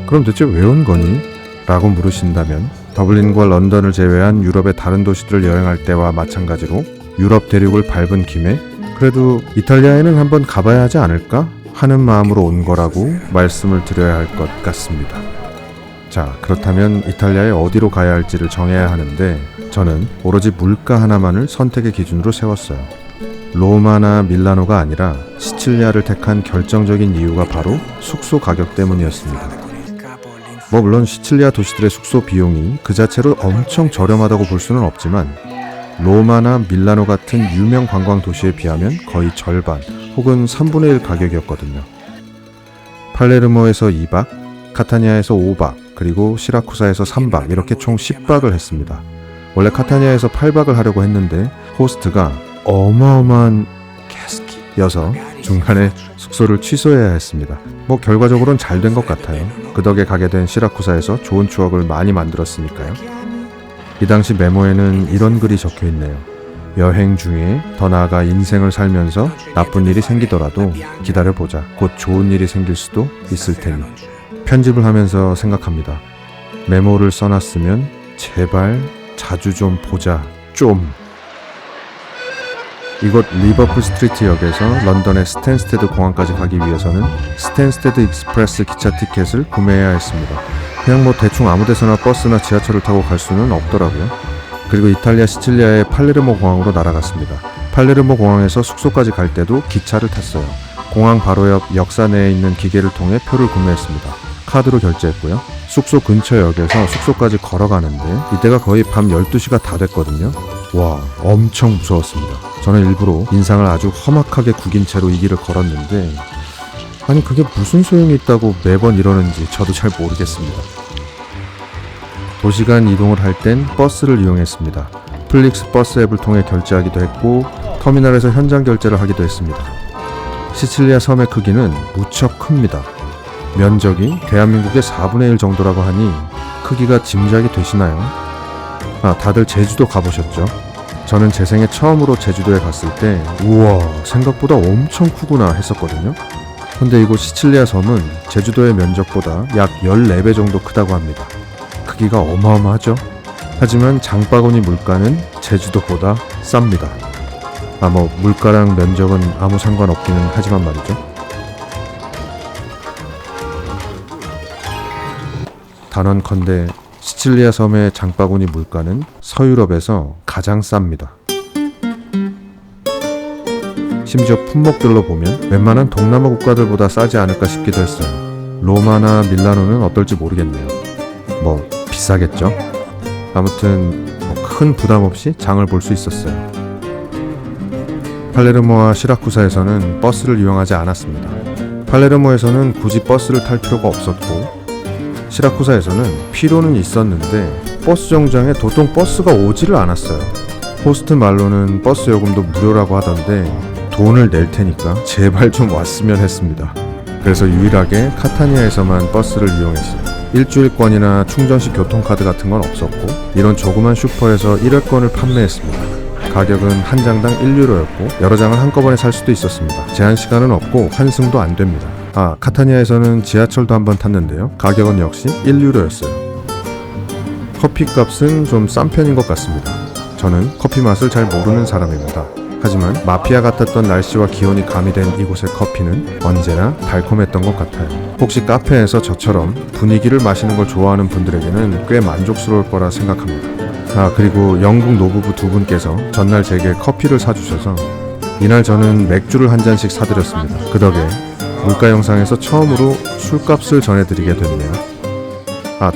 그럼 대체 왜 온 거니? 라고 물으신다면 더블린과 런던을 제외한 유럽의 다른 도시들을 여행할 때와 마찬가지로 유럽 대륙을 밟은 김에 그래도 이탈리아에는 한번 가봐야 하지 않을까? 하는 마음으로 온 거라고 말씀을 드려야 할 것 같습니다. 자, 그렇다면 이탈리아에 어디로 가야 할지를 정해야 하는데 저는 오로지 물가 하나만을 선택의 기준으로 세웠어요. 로마나 밀라노가 아니라 시칠리아를 택한 결정적인 이유가 바로 숙소 가격 때문이었습니다. 물론 시칠리아 도시들의 숙소 비용이 그 자체로 엄청 저렴하다고 볼 수는 없지만 로마나 밀라노 같은 유명 관광 도시에 비하면 거의 절반 혹은 3분의 1 가격이었거든요. 팔레르모에서 2박, 카타니아에서 5박, 그리고 시라쿠사에서 3박 이렇게 총 10박을 했습니다. 원래 카타니아에서 8박을 하려고 했는데 호스트가 어마어마한 개스키여서 중간에 숙소를 취소해야 했습니다. 결과적으로는 잘 된 것 같아요. 그 덕에 가게 된 시라쿠사에서 좋은 추억을 많이 만들었으니까요. 이 당시 메모에는 이런 글이 적혀 있네요. 여행 중에 더 나아가 인생을 살면서 나쁜 일이 생기더라도 기다려보자. 곧 좋은 일이 생길 수도 있을 테니. 편집을 하면서 생각합니다. 메모를 써놨으면 제발 자주 좀 보자. 좀. 이곳 리버풀 스트리트 역에서 런던의 스탠스테드 공항까지 가기 위해서는 스탠스테드 익스프레스 기차 티켓을 구매해야 했습니다. 그냥 뭐 대충 아무데서나 버스나 지하철을 타고 갈 수는 없더라고요. 그리고 이탈리아 시칠리아의 팔레르모 공항으로 날아갔습니다. 팔레르모 공항에서 숙소까지 갈 때도 기차를 탔어요. 공항 바로 옆 역사 내에 있는 기계를 통해 표를 구매했습니다. 카드로 결제했고요. 숙소 근처 역에서 숙소까지 걸어가는데 이때가 거의 밤 12시가 다 됐거든요. 와, 엄청 무서웠습니다. 저는 일부러 인상을 아주 험악하게 구긴 채로 이 길을 걸었는데 아니 그게 무슨 소용이 있다고 매번 이러는지 저도 잘 모르겠습니다. 도시간 이동을 할 땐 버스를 이용했습니다. 플릭스 버스 앱을 통해 결제하기도 했고 터미널에서 현장 결제를 하기도 했습니다. 시칠리아 섬의 크기는 무척 큽니다. 면적이 대한민국의 4분의 1 정도라고 하니 크기가 짐작이 되시나요? 다들 제주도 가보셨죠? 저는 제 생애 처음으로 제주도에 갔을 때 우와 생각보다 엄청 크구나 했었거든요. 근데 이곳 시칠리아 섬은 제주도의 면적보다 약 14배 정도 크다고 합니다. 크기가 어마어마하죠? 하지만 장바구니 물가는 제주도보다 쌉니다. 물가랑 면적은 아무 상관없기는 하지만 말이죠. 단언컨대 시칠리아 섬의 장바구니 물가는 서유럽에서 가장 쌉니다. 심지어 품목별로 보면 웬만한 동남아 국가들보다 싸지 않을까 싶기도 했어요. 로마나 밀라노는 어떨지 모르겠네요. 비싸겠죠? 아무튼 큰 부담 없이 장을 볼 수 있었어요. 팔레르모와 시라쿠사에서는 버스를 이용하지 않았습니다. 팔레르모에서는 굳이 버스를 탈 필요가 없었고 시라쿠사에서는 필요는 있었는데 버스 정류장에 도통 버스가 오지를 않았어요. 호스트 말로는 버스 요금도 무료라고 하던데 돈을 낼 테니까 제발 좀 왔으면 했습니다. 그래서 유일하게 카타니아에서만 버스를 이용했어요. 일주일권이나 충전식 교통카드 같은 건 없었고 이런 조그만 슈퍼에서 1회권을 판매했습니다. 가격은 한 장당 1유로였고 여러 장을 한꺼번에 살 수도 있었습니다. 제한 시간은 없고 환승도 안 됩니다. 카타니아에서는 지하철도 한번 탔는데요. 가격은 역시 1유로였어요. 커피 값은 좀 싼 편인 것 같습니다. 저는 커피 맛을 잘 모르는 사람입니다. 하지만 마피아 같았던 날씨와 기온이 가미된 이곳의 커피는 언제나 달콤했던 것 같아요. 혹시 카페에서 저처럼 분위기를 마시는 걸 좋아하는 분들에게는 꽤 만족스러울 거라 생각합니다. 그리고 영국 노부부 두 분께서 전날 제게 커피를 사주셔서 이날 저는 맥주를 한 잔씩 사드렸습니다. 그 덕에 물가 영상에서 처음으로 술값을 전해드리게 됐네요.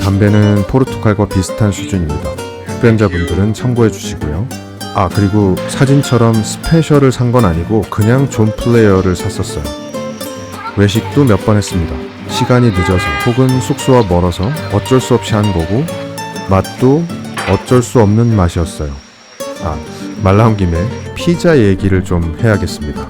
담배는 포르투갈과 비슷한 수준입니다. 흡연자분들은 참고해 주시고요. 그리고 사진처럼 스페셜을 산 건 아니고 그냥 존 플레이어를 샀었어요. 외식도 몇 번 했습니다. 시간이 늦어서 혹은 숙소와 멀어서 어쩔 수 없이 한 거고 맛도 어쩔 수 없는 맛이었어요. 말 나온 김에 피자 얘기를 좀 해야겠습니다.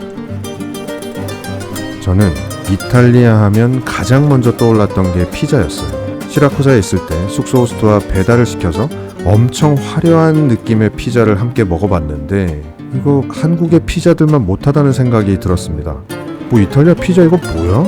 저는 이탈리아 하면 가장 먼저 떠올랐던 게 피자였어요. 시라쿠사에 있을 때 숙소 호스트와 배달을 시켜서 엄청 화려한 느낌의 피자를 함께 먹어봤는데 이거 한국의 피자들만 못하다는 생각이 들었습니다. 이탈리아 피자 이거 뭐야?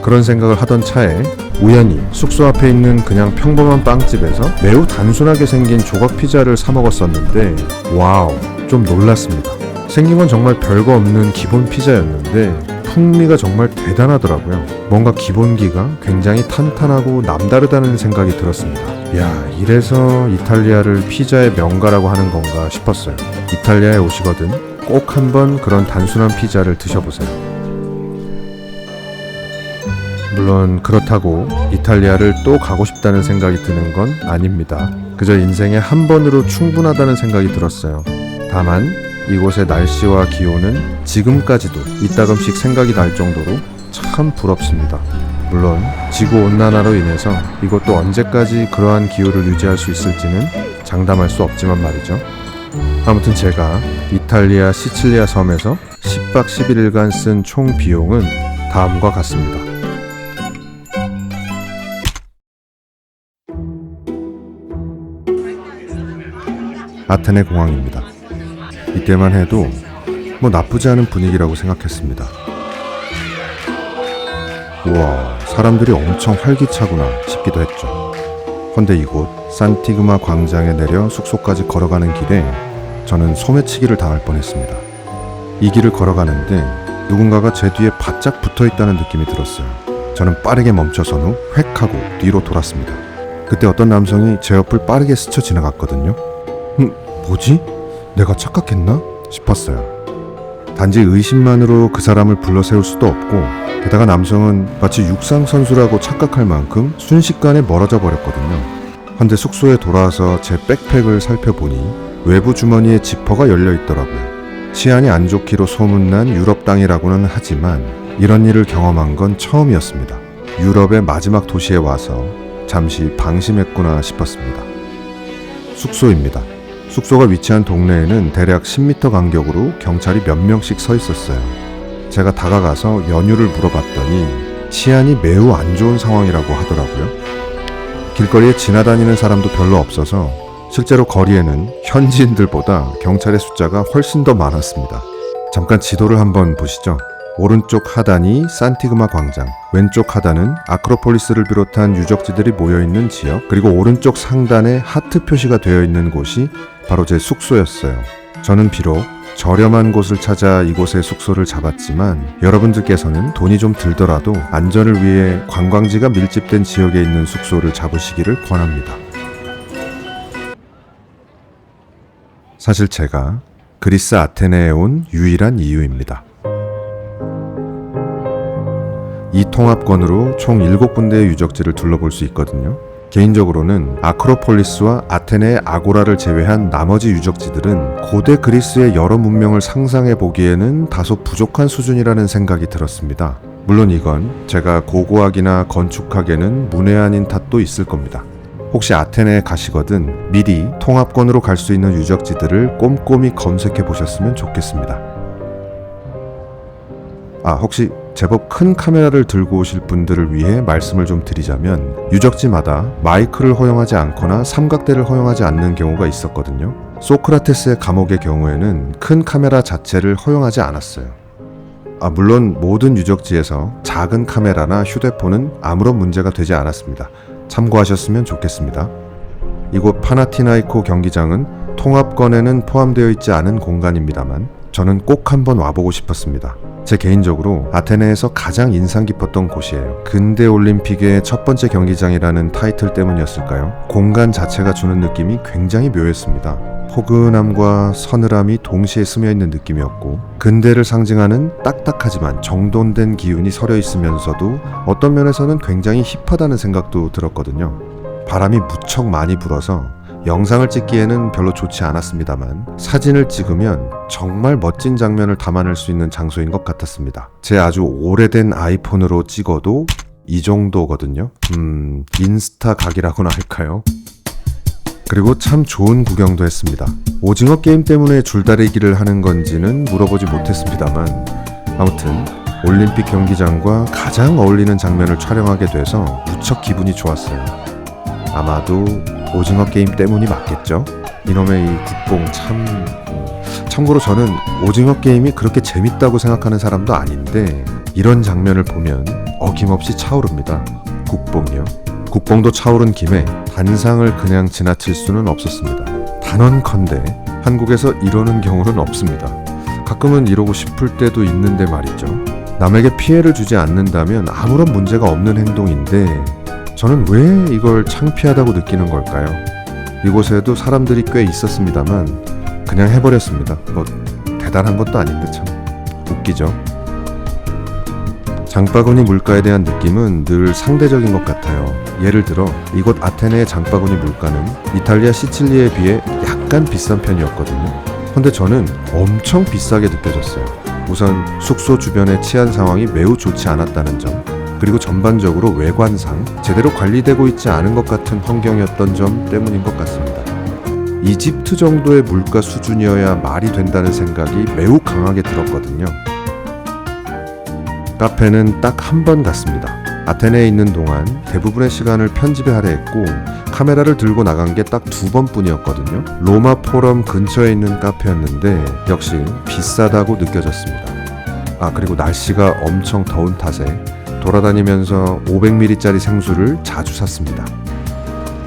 그런 생각을 하던 차에 우연히 숙소 앞에 있는 그냥 평범한 빵집에서 매우 단순하게 생긴 조각 피자를 사 먹었었는데 와우, 좀 놀랐습니다. 생긴 건 정말 별거 없는 기본 피자였는데 풍미가 정말 대단하더라고요. 뭔가 기본기가 굉장히 탄탄하고 남다르다는 생각이 들었습니다. 이래서 이탈리아를 피자의 명가라고 하는 건가 싶었어요. 이탈리아에 오시거든 꼭 한번 그런 단순한 피자를 드셔보세요. 물론 그렇다고 이탈리아를 또 가고 싶다는 생각이 드는 건 아닙니다. 그저 인생에 한 번으로 충분하다는 생각이 들었어요. 다만 이곳의 날씨와 기온은 지금까지도 이따금씩 생각이 날 정도로 참 부럽습니다. 물론 지구온난화로 인해서 이것도 언제까지 그러한 기후를 유지할 수 있을지는 장담할 수 없지만 말이죠. 아무튼 제가 이탈리아 시칠리아 섬에서 10박 11일간 쓴 총 비용은 다음과 같습니다. 아테네 공항입니다. 이때만 해도 나쁘지 않은 분위기라고 생각했습니다. 우와, 사람들이 엄청 활기차구나 싶기도 했죠. 헌데 이곳 산티그마 광장에 내려 숙소까지 걸어가는 길에 저는 소매치기를 당할 뻔했습니다. 이 길을 걸어가는데 누군가가 제 뒤에 바짝 붙어있다는 느낌이 들었어요. 저는 빠르게 멈춰선 후 획 하고 뒤로 돌았습니다. 그때 어떤 남성이 제 옆을 빠르게 스쳐 지나갔거든요. 뭐지? 내가 착각했나? 싶었어요. 단지 의심만으로 그 사람을 불러세울 수도 없고, 게다가 남성은 마치 육상 선수라고 착각할 만큼 순식간에 멀어져 버렸거든요. 헌데 숙소에 돌아와서 제 백팩을 살펴보니 외부 주머니에 지퍼가 열려 있더라고요. 치안이 안 좋기로 소문난 유럽 땅이라고는 하지만 이런 일을 경험한 건 처음이었습니다. 유럽의 마지막 도시에 와서 잠시 방심했구나 싶었습니다. 숙소입니다. 숙소가 위치한 동네에는 대략 10m 간격으로 경찰이 몇 명씩 서 있었어요. 제가 다가가서 연유를 물어봤더니 치안이 매우 안 좋은 상황이라고 하더라고요. 길거리에 지나다니는 사람도 별로 없어서 실제로 거리에는 현지인들보다 경찰의 숫자가 훨씬 더 많았습니다. 잠깐 지도를 한번 보시죠. 오른쪽 하단이 산티그마 광장, 왼쪽 하단은 아크로폴리스를 비롯한 유적지들이 모여있는 지역, 그리고 오른쪽 상단에 하트 표시가 되어 있는 곳이 바로 제 숙소였어요. 저는 비록 저렴한 곳을 찾아 이곳에 숙소를 잡았지만 여러분들께서는 돈이 좀 들더라도 안전을 위해 관광지가 밀집된 지역에 있는 숙소를 잡으시기를 권합니다. 사실 제가 그리스 아테네에 온 유일한 이유입니다. 이 통합권으로 총 7군데의 유적지를 둘러볼 수 있거든요. 개인적으로는 아크로폴리스와 아테네의 아고라를 제외한 나머지 유적지들은 고대 그리스의 여러 문명을 상상해 보기에는 다소 부족한 수준이라는 생각이 들었습니다. 물론 이건 제가 고고학이나 건축학에는 문외한인 탓도 있을 겁니다. 혹시 아테네에 가시거든 미리 통합권으로 갈 수 있는 유적지들을 꼼꼼히 검색해 보셨으면 좋겠습니다. 혹시 제법 큰 카메라를 들고 오실 분들을 위해 말씀을 좀 드리자면 유적지마다 마이크를 허용하지 않거나 삼각대를 허용하지 않는 경우가 있었거든요. 소크라테스의 감옥의 경우에는 큰 카메라 자체를 허용하지 않았어요. 물론 모든 유적지에서 작은 카메라나 휴대폰은 아무런 문제가 되지 않았습니다. 참고하셨으면 좋겠습니다. 이곳 파나티나이코 경기장은 통합권에는 포함되어 있지 않은 공간입니다만 저는 꼭 한번 와보고 싶었습니다. 제 개인적으로 아테네에서 가장 인상 깊었던 곳이에요. 근대 올림픽의 첫 번째 경기장이라는 타이틀 때문이었을까요? 공간 자체가 주는 느낌이 굉장히 묘했습니다. 포근함과 서늘함이 동시에 스며있는 느낌이었고 근대를 상징하는 딱딱하지만 정돈된 기운이 서려 있으면서도 어떤 면에서는 굉장히 힙하다는 생각도 들었거든요. 바람이 무척 많이 불어서 영상을 찍기에는 별로 좋지 않았습니다만 사진을 찍으면 정말 멋진 장면을 담아낼 수 있는 장소인 것 같았습니다. 제 아주 오래된 아이폰으로 찍어도 이 정도거든요. 인스타 각이라고나 할까요? 그리고 참 좋은 구경도 했습니다. 오징어 게임 때문에 줄다리기를 하는 건지는 물어보지 못했습니다만 아무튼 올림픽 경기장과 가장 어울리는 장면을 촬영하게 돼서 무척 기분이 좋았어요. 아마도 오징어 게임 때문이 맞겠죠? 이놈의 이 국뽕 참고로 저는 오징어 게임이 그렇게 재밌다고 생각하는 사람도 아닌데 이런 장면을 보면 어김없이 차오릅니다. 국뽕이요. 국뽕도 차오른 김에 단상을 그냥 지나칠 수는 없었습니다. 단언컨대 한국에서 이러는 경우는 없습니다. 가끔은 이러고 싶을 때도 있는데 말이죠. 남에게 피해를 주지 않는다면 아무런 문제가 없는 행동인데 저는 왜 이걸 창피하다고 느끼는 걸까요? 이곳에도 사람들이 꽤 있었습니다만 그냥 해버렸습니다. 대단한 것도 아닌데 참 웃기죠. 장바구니 물가에 대한 느낌은 늘 상대적인 것 같아요. 예를 들어 이곳 아테네의 장바구니 물가는 이탈리아 시칠리에 비해 약간 비싼 편이었거든요. 근데 저는 엄청 비싸게 느껴졌어요. 우선 숙소 주변의 치안 상황이 매우 좋지 않았다는 점, 그리고 전반적으로 외관상 제대로 관리되고 있지 않은 것 같은 환경이었던 점 때문인 것 같습니다. 이집트 정도의 물가 수준이어야 말이 된다는 생각이 매우 강하게 들었거든요. 카페는 딱 한 번 갔습니다. 아테네에 있는 동안 대부분의 시간을 편집에 할애했고 카메라를 들고 나간 게 딱 2번뿐이었거든요. 로마 포럼 근처에 있는 카페였는데 역시 비싸다고 느껴졌습니다. 그리고 날씨가 엄청 더운 탓에 돌아다니면서 500ml짜리 생수를 자주 샀습니다.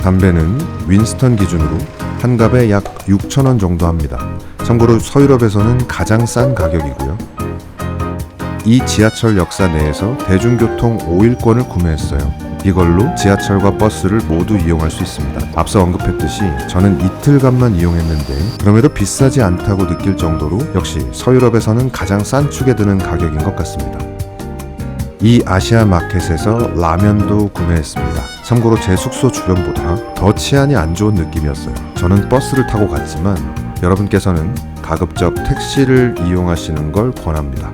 담배는 윈스턴 기준으로 한 갑에 약 6,000원 정도 합니다. 참고로 서유럽에서는 가장 싼 가격이고요. 이 지하철 역사 내에서 대중교통 5일권을 구매했어요. 이걸로 지하철과 버스를 모두 이용할 수 있습니다. 앞서 언급했듯이 저는 이틀간만 이용했는데 그럼에도 비싸지 않다고 느낄 정도로 역시 서유럽에서는 가장 싼 축에 드는 가격인 것 같습니다. 이 아시아 마켓에서 라면도 구매했습니다. 참고로 제 숙소 주변보다 더 치안이 안 좋은 느낌이었어요. 저는 버스를 타고 갔지만 여러분께서는 가급적 택시를 이용하시는 걸 권합니다.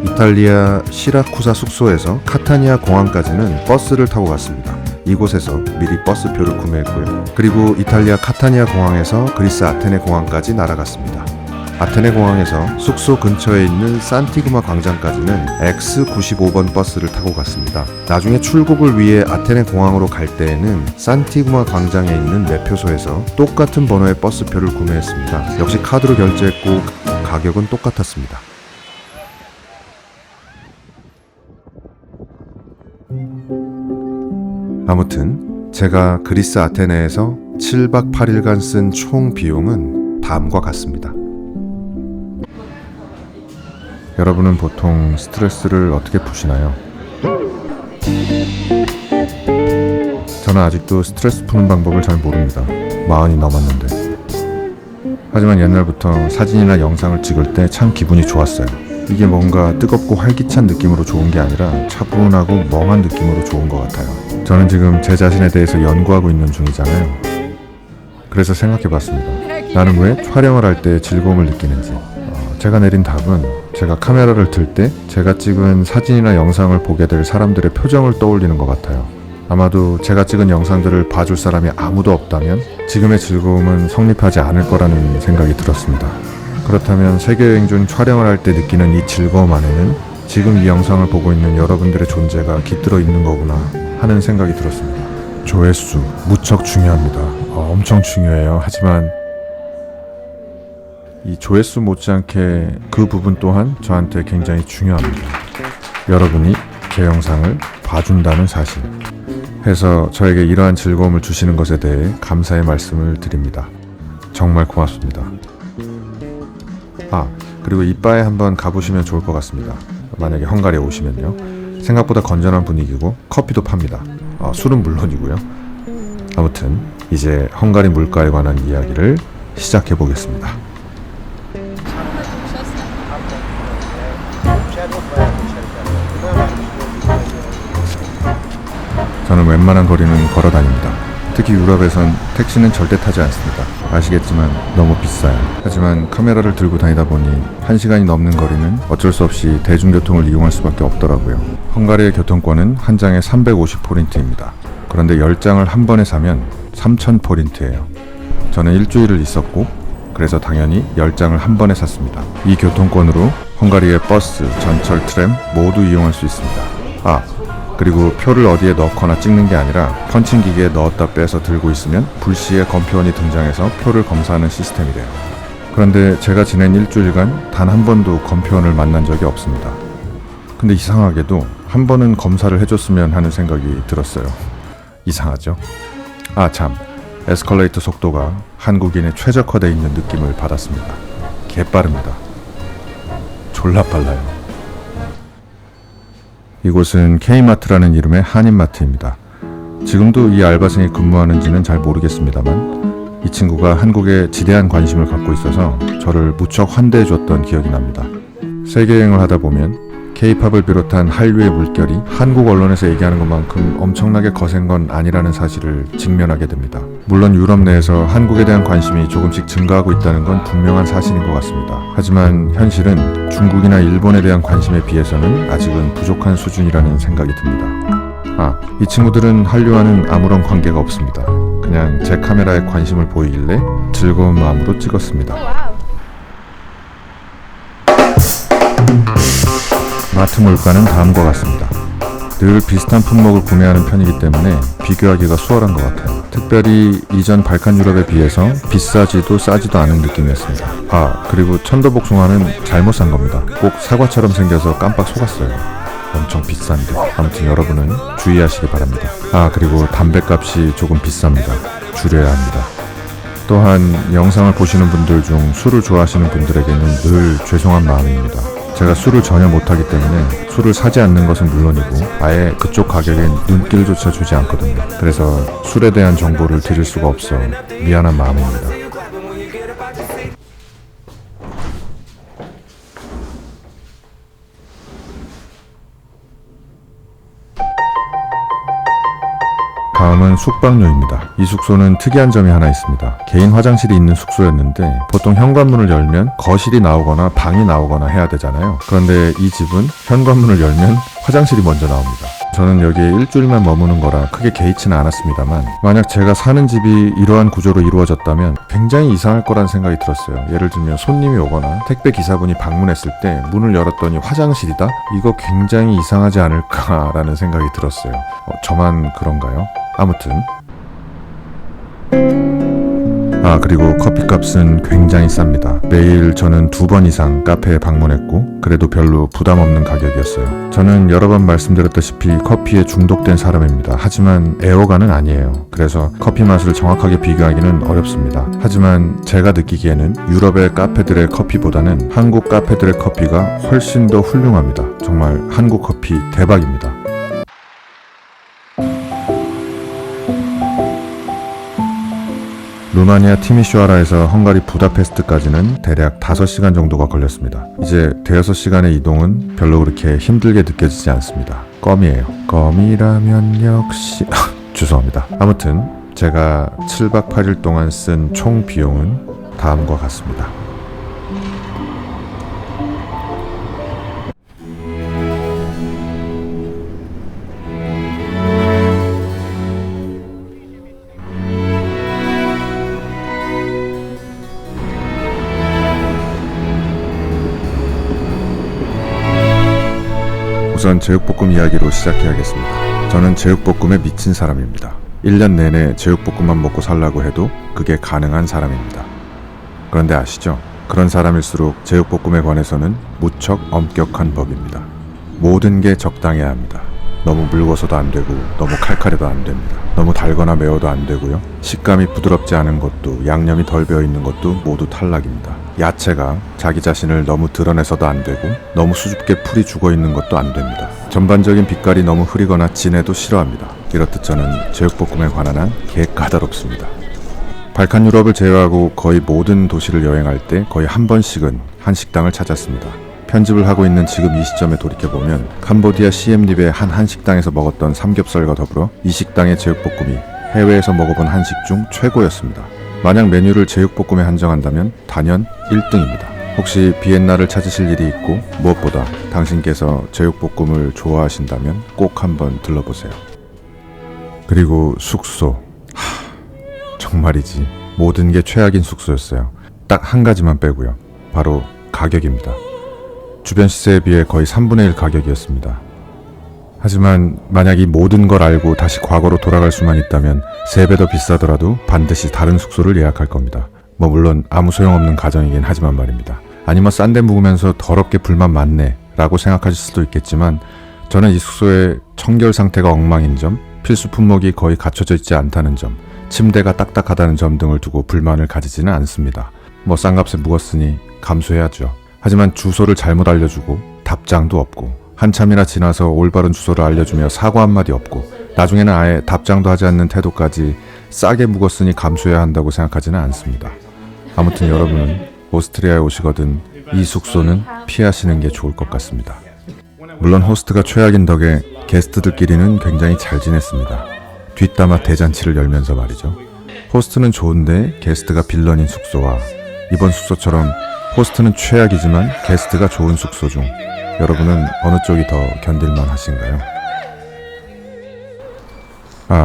이탈리아 시라쿠사 숙소에서 카타니아 공항까지는 버스를 타고 갔습니다. 이곳에서 미리 버스표를 구매했고요. 그리고 이탈리아 카타니아 공항에서 그리스 아테네 공항까지 날아갔습니다. 아테네 공항에서 숙소 근처에 있는 산티그마 광장까지는 X95번 버스를 타고 갔습니다. 나중에 출국을 위해 아테네 공항으로 갈 때에는 산티그마 광장에 있는 매표소에서 똑같은 번호의 버스표를 구매했습니다. 역시 카드로 결제했고 가격은 똑같았습니다. 아무튼 제가 그리스 아테네에서 7박 8일간 쓴 총 비용은 다음과 같습니다. 여러분은 보통 스트레스를 어떻게 푸시나요? 저는 아직도 스트레스 푸는 방법을 잘 모릅니다. 40이 넘었는데. 하지만 옛날부터 사진이나 영상을 찍을 때 참 기분이 좋았어요. 이게 뭔가 뜨겁고 활기찬 느낌으로 좋은 게 아니라 차분하고 멍한 느낌으로 좋은 것 같아요. 저는 지금 제 자신에 대해서 연구하고 있는 중이잖아요. 그래서 생각해봤습니다. 나는 왜 촬영을 할 때 즐거움을 느끼는지. 제가 내린 답은 제가 카메라를 들 때 제가 찍은 사진이나 영상을 보게 될 사람들의 표정을 떠올리는 것 같아요. 아마도 제가 찍은 영상들을 봐줄 사람이 아무도 없다면 지금의 즐거움은 성립하지 않을 거라는 생각이 들었습니다. 그렇다면 세계여행 중 촬영을 할 때 느끼는 이 즐거움 안에는 지금 이 영상을 보고 있는 여러분들의 존재가 깃들어 있는 거구나 하는 생각이 들었습니다. 조회수 무척 중요합니다. 엄청 중요해요. 하지만 이 조회수 못지않게 그 부분 또한 저한테 굉장히 중요합니다. 여러분이 제 영상을 봐준다는 사실. 해서 저에게 이러한 즐거움을 주시는 것에 대해 감사의 말씀을 드립니다. 정말 고맙습니다. 그리고 이 바에 한번 가보시면 좋을 것 같습니다. 만약에 헝가리에 오시면요. 생각보다 건전한 분위기고 커피도 팝니다. 술은 물론이고요. 아무튼 이제 헝가리 물가에 관한 이야기를 시작해 보겠습니다. 저는 웬만한 거리는 걸어 다닙니다. 특히 유럽에선 택시는 절대 타지 않습니다. 아시겠지만 너무 비싸요. 하지만 카메라를 들고 다니다 보니 1시간이 넘는 거리는 어쩔 수 없이 대중교통을 이용할 수밖에 없더라고요. 헝가리의 교통권은 한 장에 350포린트입니다. 그런데 10장을 한 번에 사면 3000포린트예요. 저는 일주일을 있었고 그래서 당연히 10장을 한 번에 샀습니다. 이 교통권으로 헝가리의 버스, 전철, 트램 모두 이용할 수 있습니다. 그리고 표를 어디에 넣거나 찍는 게 아니라 펀칭 기계에 넣었다 빼서 들고 있으면 불시에 검표원이 등장해서 표를 검사하는 시스템이래요. 그런데 제가 지낸 일주일간 단 한 번도 검표원을 만난 적이 없습니다. 근데 이상하게도 한 번은 검사를 해줬으면 하는 생각이 들었어요. 이상하죠? 참, 에스컬레이터 속도가 한국인의 최적화되어 있는 느낌을 받았습니다. 개빠릅니다. 졸라 빨라요. 이곳은 K마트라는 이름의 한인마트입니다. 지금도 이 알바생이 근무하는지는 잘 모르겠습니다만 이 친구가 한국에 지대한 관심을 갖고 있어서 저를 무척 환대해줬던 기억이 납니다. 세계여행을 하다 보면 K-팝을 비롯한 한류의 물결이 한국 언론에서 얘기하는 것만큼 엄청나게 거센 건 아니라는 사실을 직면하게 됩니다. 물론 유럽 내에서 한국에 대한 관심이 조금씩 증가하고 있다는 건 분명한 사실인 것 같습니다. 하지만 현실은 중국이나 일본에 대한 관심에 비해서는 아직은 부족한 수준이라는 생각이 듭니다. 이 친구들은 한류와는 아무런 관계가 없습니다. 그냥 제 카메라에 관심을 보이길래 즐거운 마음으로 찍었습니다. 마트 물가는 다음과 같습니다. 늘 비슷한 품목을 구매하는 편이기 때문에 비교하기가 수월한 것 같아요. 특별히 이전 발칸 유럽에 비해서 비싸지도 싸지도 않은 느낌이었습니다. 그리고 천도복숭아는 잘못 산 겁니다. 꼭 사과처럼 생겨서 깜빡 속았어요. 엄청 비싼데. 아무튼 여러분은 주의하시기 바랍니다. 그리고 담배값이 조금 비쌉니다. 줄여야 합니다. 또한 영상을 보시는 분들 중 술을 좋아하시는 분들에게는 늘 죄송한 마음입니다. 제가 술을 전혀 못하기 때문에 술을 사지 않는 것은 물론이고 아예 그쪽 가격엔 눈길조차 주지 않거든요. 그래서 술에 대한 정보를 드릴 수가 없어 미안한 마음입니다. 다음은 숙박료입니다. 이 숙소는 특이한 점이 하나 있습니다. 개인 화장실이 있는 숙소였는데 보통 현관문을 열면 거실이 나오거나 방이 나오거나 해야 되잖아요. 그런데 이 집은 현관문을 열면 화장실이 먼저 나옵니다. 저는 여기에 일주일만 머무는 거라 크게 개의치는 않았습니다만 만약 제가 사는 집이 이러한 구조로 이루어졌다면 굉장히 이상할 거란 생각이 들었어요. 예를 들면 손님이 오거나 택배 기사분이 방문했을 때 문을 열었더니 화장실이다? 이거 굉장히 이상하지 않을까라는 생각이 들었어요. 저만 그런가요? 아무튼 그리고 커피값은 굉장히 쌉니다. 매일 저는 2번 이상 카페에 방문했고 그래도 별로 부담 없는 가격이었어요. 저는 여러 번 말씀드렸다시피 커피에 중독된 사람입니다. 하지만 애호가는 아니에요. 그래서 커피 맛을 정확하게 비교하기는 어렵습니다. 하지만 제가 느끼기에는 유럽의 카페들의 커피보다는 한국 카페들의 커피가 훨씬 더 훌륭합니다. 정말 한국 커피 대박입니다. 루마니아 티미슈아라에서 헝가리 부다페스트까지는 대략 5시간 정도가 걸렸습니다. 이제 대여섯 시간의 이동은 별로 그렇게 힘들게 느껴지지 않습니다. 껌이에요. 껌이라면 역시 죄송합니다. 아무튼 제가 7박 8일 동안 쓴 총 비용은 다음과 같습니다. 우선 제육볶음 이야기로 시작해야겠습니다. 저는 제육볶음에 미친 사람입니다. 1년 내내 제육볶음만 먹고 살라고 해도 그게 가능한 사람입니다. 그런데 아시죠? 그런 사람일수록 제육볶음에 관해서는 무척 엄격한 법입니다. 모든 게 적당해야 합니다. 너무 묽어서도 안 되고 너무 칼칼해도 안 됩니다. 너무 달거나 매워도 안 되고요. 식감이 부드럽지 않은 것도 양념이 덜 배어있는 것도 모두 탈락입니다. 야채가 자기 자신을 너무 드러내서도 안 되고 너무 수줍게 풀이 죽어있는 것도 안 됩니다. 전반적인 빛깔이 너무 흐리거나 진해도 싫어합니다. 이렇듯 저는 제육볶음에 관한 한 개 까다롭습니다. 발칸 유럽을 제외하고 거의 모든 도시를 여행할 때 거의 한 번씩은 한 식당을 찾았습니다. 편집을 하고 있는 지금 이 시점에 돌이켜보면 캄보디아 시엠립의 한 한식당에서 먹었던 삼겹살과 더불어 이 식당의 제육볶음이 해외에서 먹어본 한식 중 최고였습니다. 만약 메뉴를 제육볶음에 한정한다면 단연 1등입니다. 혹시 비엔나를 찾으실 일이 있고 무엇보다 당신께서 제육볶음을 좋아하신다면 꼭 한번 들러보세요. 그리고 숙소. 정말이지 모든 게 최악인 숙소였어요. 딱 한 가지만 빼고요. 바로 가격입니다. 주변 시세에 비해 거의 3분의 1 가격이었습니다. 하지만 만약 이 모든 걸 알고 다시 과거로 돌아갈 수만 있다면 3배 더 비싸더라도 반드시 다른 숙소를 예약할 겁니다. 물론 아무 소용없는 가정이긴 하지만 말입니다. 아니 싼 데 묵으면서 더럽게 불만 많네 라고 생각하실 수도 있겠지만 저는 이 숙소의 청결 상태가 엉망인 점, 필수 품목이 거의 갖춰져 있지 않다는 점, 침대가 딱딱하다는 점 등을 두고 불만을 가지지는 않습니다. 싼 값에 묵었으니 감수해야죠. 하지만 주소를 잘못 알려주고 답장도 없고 한참이나 지나서 올바른 주소를 알려주며 사과 한마디 없고 나중에는 아예 답장도 하지 않는 태도까지 싸게 묵었으니 감수해야 한다고 생각하지는 않습니다. 아무튼 여러분은 오스트리아에 오시거든 이 숙소는 피하시는 게 좋을 것 같습니다. 물론 호스트가 최악인 덕에 게스트들끼리는 굉장히 잘 지냈습니다. 뒷담화 대잔치를 열면서 말이죠. 호스트는 좋은데 게스트가 빌런인 숙소와 이번 숙소처럼 호스트는 최악이지만 게스트가 좋은 숙소 중 여러분은 어느 쪽이 더 견딜만 하신가요?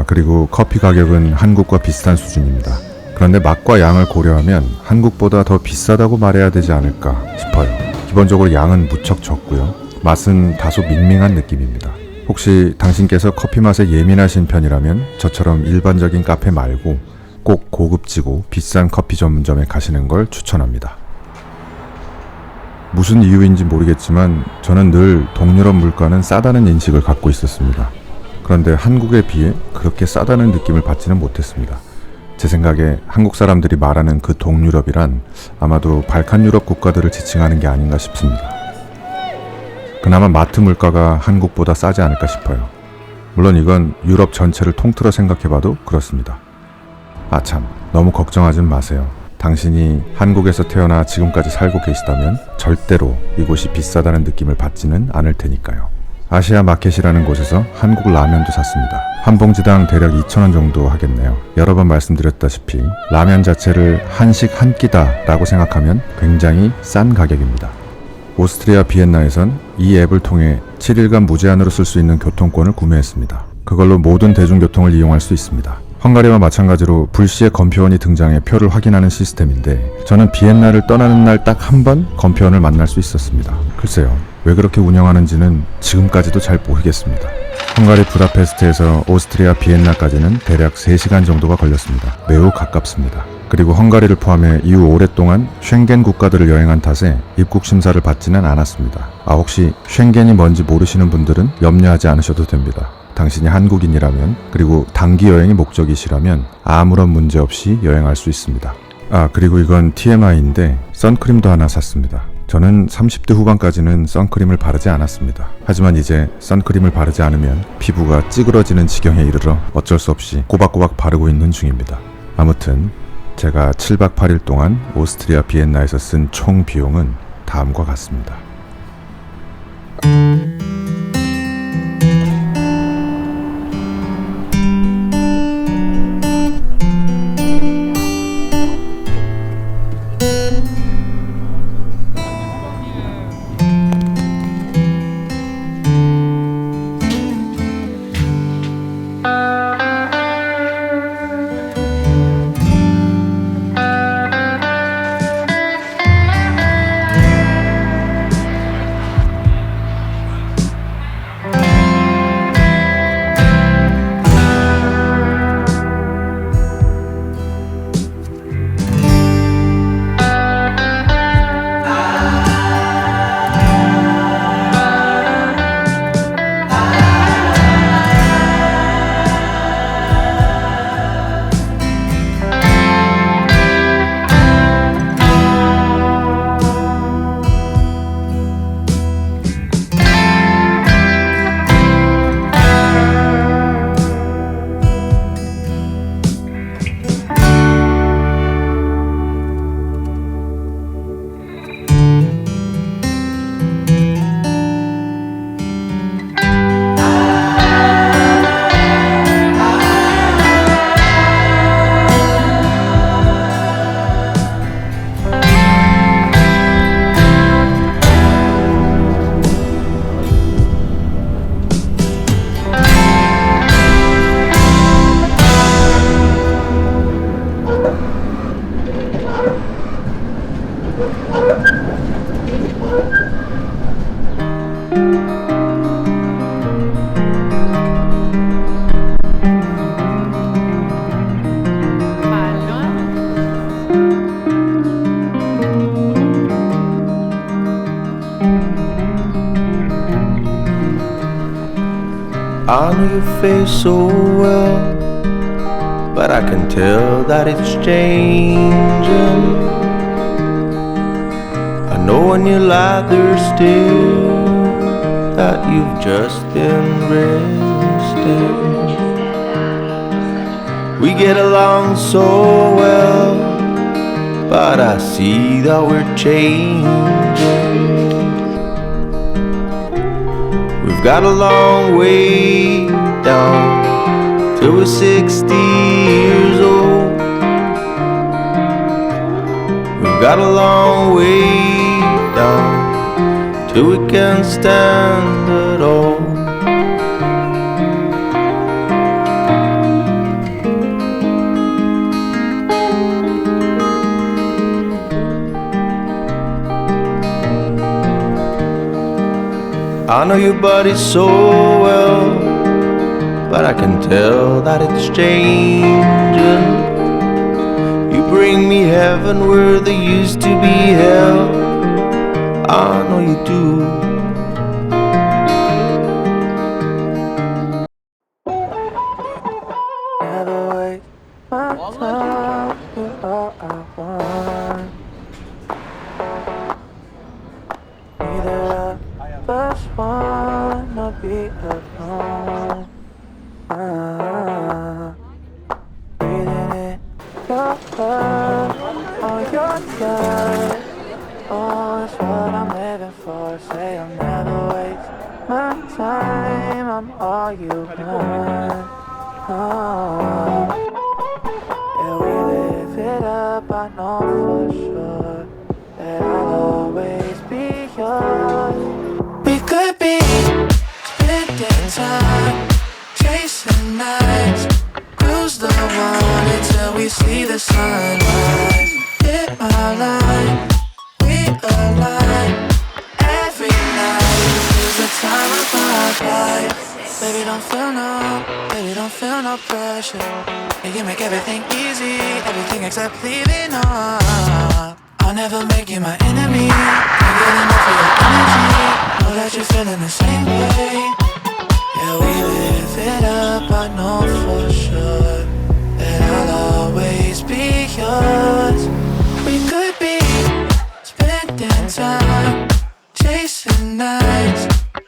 그리고 커피 가격은 한국과 비슷한 수준입니다. 그런데 맛과 양을 고려하면 한국보다 더 비싸다고 말해야 되지 않을까 싶어요. 기본적으로 양은 무척 적고요. 맛은 다소 밍밍한 느낌입니다. 혹시 당신께서 커피 맛에 예민하신 편이라면 저처럼 일반적인 카페 말고 꼭 고급지고 비싼 커피 전문점에 가시는 걸 추천합니다. 무슨 이유인지 모르겠지만 저는 늘 동유럽 물가는 싸다는 인식을 갖고 있었습니다. 그런데 한국에 비해 그렇게 싸다는 느낌을 받지는 못했습니다. 제 생각에 한국 사람들이 말하는 그 동유럽이란 아마도 발칸 유럽 국가들을 지칭하는 게 아닌가 싶습니다. 그나마 마트 물가가 한국보다 싸지 않을까 싶어요. 물론 이건 유럽 전체를 통틀어 생각해봐도 그렇습니다. 아참, 너무 걱정하진 마세요. 당신이 한국에서 태어나 지금까지 살고 계시다면 절대로 이곳이 비싸다는 느낌을 받지는 않을 테니까요. 아시아 마켓이라는 곳에서 한국 라면도 샀습니다. 한 봉지당 대략 2,000원 정도 하겠네요. 여러 번 말씀드렸다시피 라면 자체를 한식 한 끼다 라고 생각하면 굉장히 싼 가격입니다. 오스트리아 비엔나에선 이 앱을 통해 7일간 무제한으로 쓸 수 있는 교통권을 구매했습니다. 그걸로 모든 대중교통을 이용할 수 있습니다. 헝가리와 마찬가지로 불시에 검표원이 등장해 표를 확인하는 시스템인데 저는 비엔나를 떠나는 날 딱 한 번 검표원을 만날 수 있었습니다. 글쎄요, 왜 그렇게 운영하는지는 지금까지도 잘 모르겠습니다. 헝가리 부다페스트에서 오스트리아 비엔나까지는 대략 3시간 정도가 걸렸습니다. 매우 가깝습니다. 그리고 헝가리를 포함해 이후 오랫동안 쉥겐 국가들을 여행한 탓에 입국 심사를 받지는 않았습니다. 혹시 쉥겐이 뭔지 모르시는 분들은 염려하지 않으셔도 됩니다. 당신이 한국인이라면 그리고 단기 여행이 목적이시라면 아무런 문제 없이 여행할 수 있습니다. 그리고 이건 TMI인데 선크림도 하나 샀습니다. 저는 30대 후반까지는 선크림을 바르지 않았습니다. 하지만 이제 선크림을 바르지 않으면 피부가 찌그러지는 지경에 이르러 어쩔 수 없이 꼬박꼬박 바르고 있는 중입니다. 아무튼 제가 7박 8일 동안 오스트리아 비엔나에서 쓴 총 비용은 다음과 같습니다. I know your face so well, but I can tell that it's changing. I know when you lie there still that you've just been resting. We get along so well, but I see that we're changing. We've got a long way down till we're 60 years old. We've got a long way down till we can stand at all. I know your body so well, but I can tell that it's changing. You bring me heaven where there used to be hell. I know you do. Never waste my time. home. Breathing in your love, oh your love. Oh, it's what I'm living for. Say I'll never waste my time. I'm all you want. Oh, yeah, we live it up. I know for sure that I'll always be yours. We could be spending time, chasing nights, cruise the one until we see the sunrise. Hit my line, we align. Every night is the time of my life. Baby, don't feel no pressure. And you make everything easy, everything except leaving on. I'll never make you my enemy. Can't get enough of your energy. Know that you're feeling the same way. Yeah, we live it up, I know for sure that I'll always be yours. We could be spending time, chasing nights,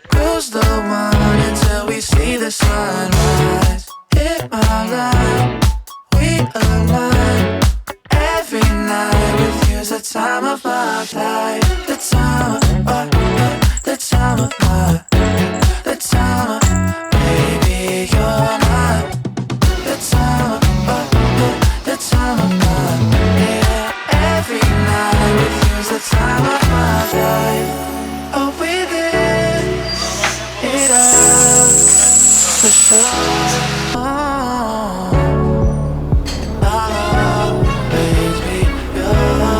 cruise the one until we see the sunrise. Hit my line, we align. Every night with you's the time of my life. The time of the time of my, the time of, baby, you're mine. The time of the time of my, yeah. Every night with you's the time of my life. Oh, we live it up for sure. Oh, always be yours.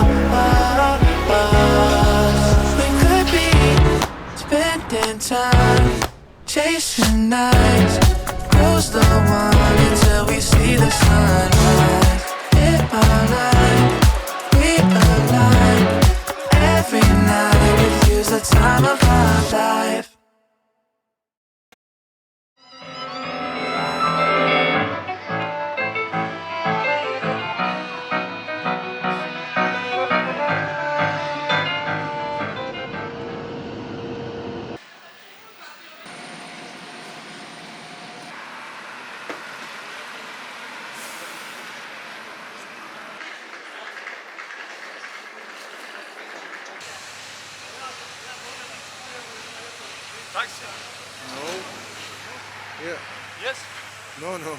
We could be spending time, chasing nights, cruise the one until we see the sunrise. Hit my line, we align. Every night with you's the time of my life. No, no.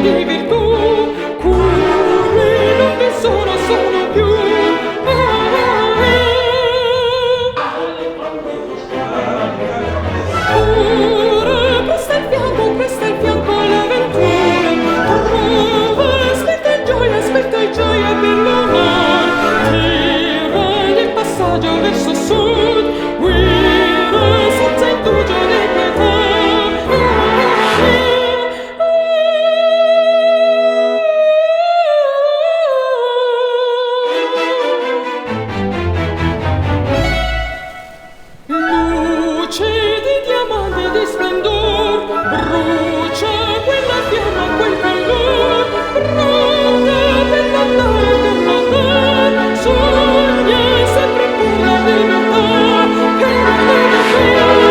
di virtù, cui non vi sono più. Ora presta il fianco all'avventura, aspetta in gioia per l'amor, tira il passaggio verso sud, guida senza indugio né pietà. Luce di diamanti di splendor, brucia quella fiamma, quel calor, pronta per l'andare, sogna sempre pura di libertà, che non deve fare.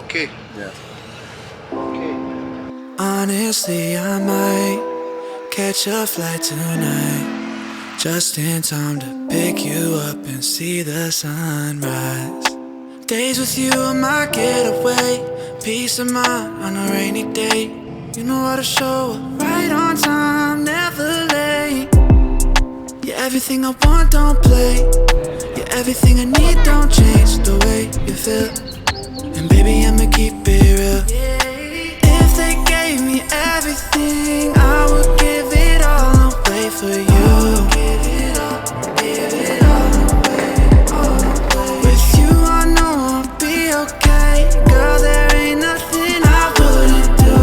오케이. Honestly, I might catch a flight tonight, just in time to pick you up and see the sunrise. Days with you are my getaway, peace of mind on a rainy day. You know how to show up right on time, never late. You're everything I want, don't play. You're everything I need, don't change the way you feel. And baby, I'ma keep it real. If they gave me everything, I would give it all away for you. Give it all away. With you, I know I'll be okay. Girl, there ain't nothing I wouldn't do.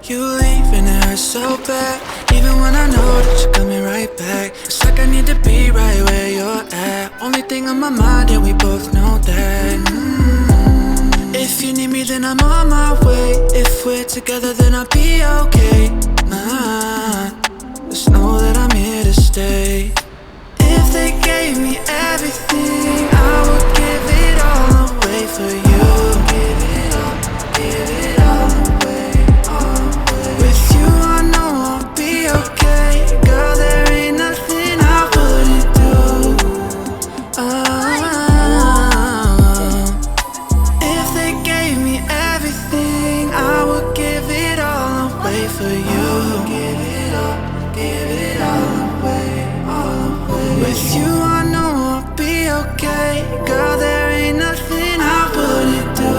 You leave and it hurts so bad, even when I know that you're coming right back. It's like I need to be right where you're at. Only thing on my mind, yeah, we both know that. If you need me, then I'm on my way. If we're together, then I'll be okay. Just know that I'm here to stay. If they gave me everything, I would give it all away for you. Give it all away. With you, I know I'll be okay. Girl, there ain't nothing I wouldn't do. If they gave me everything, I would give it all away for you. Give it all away. With you, I know I'll be okay. Girl, there ain't nothing I wouldn't do.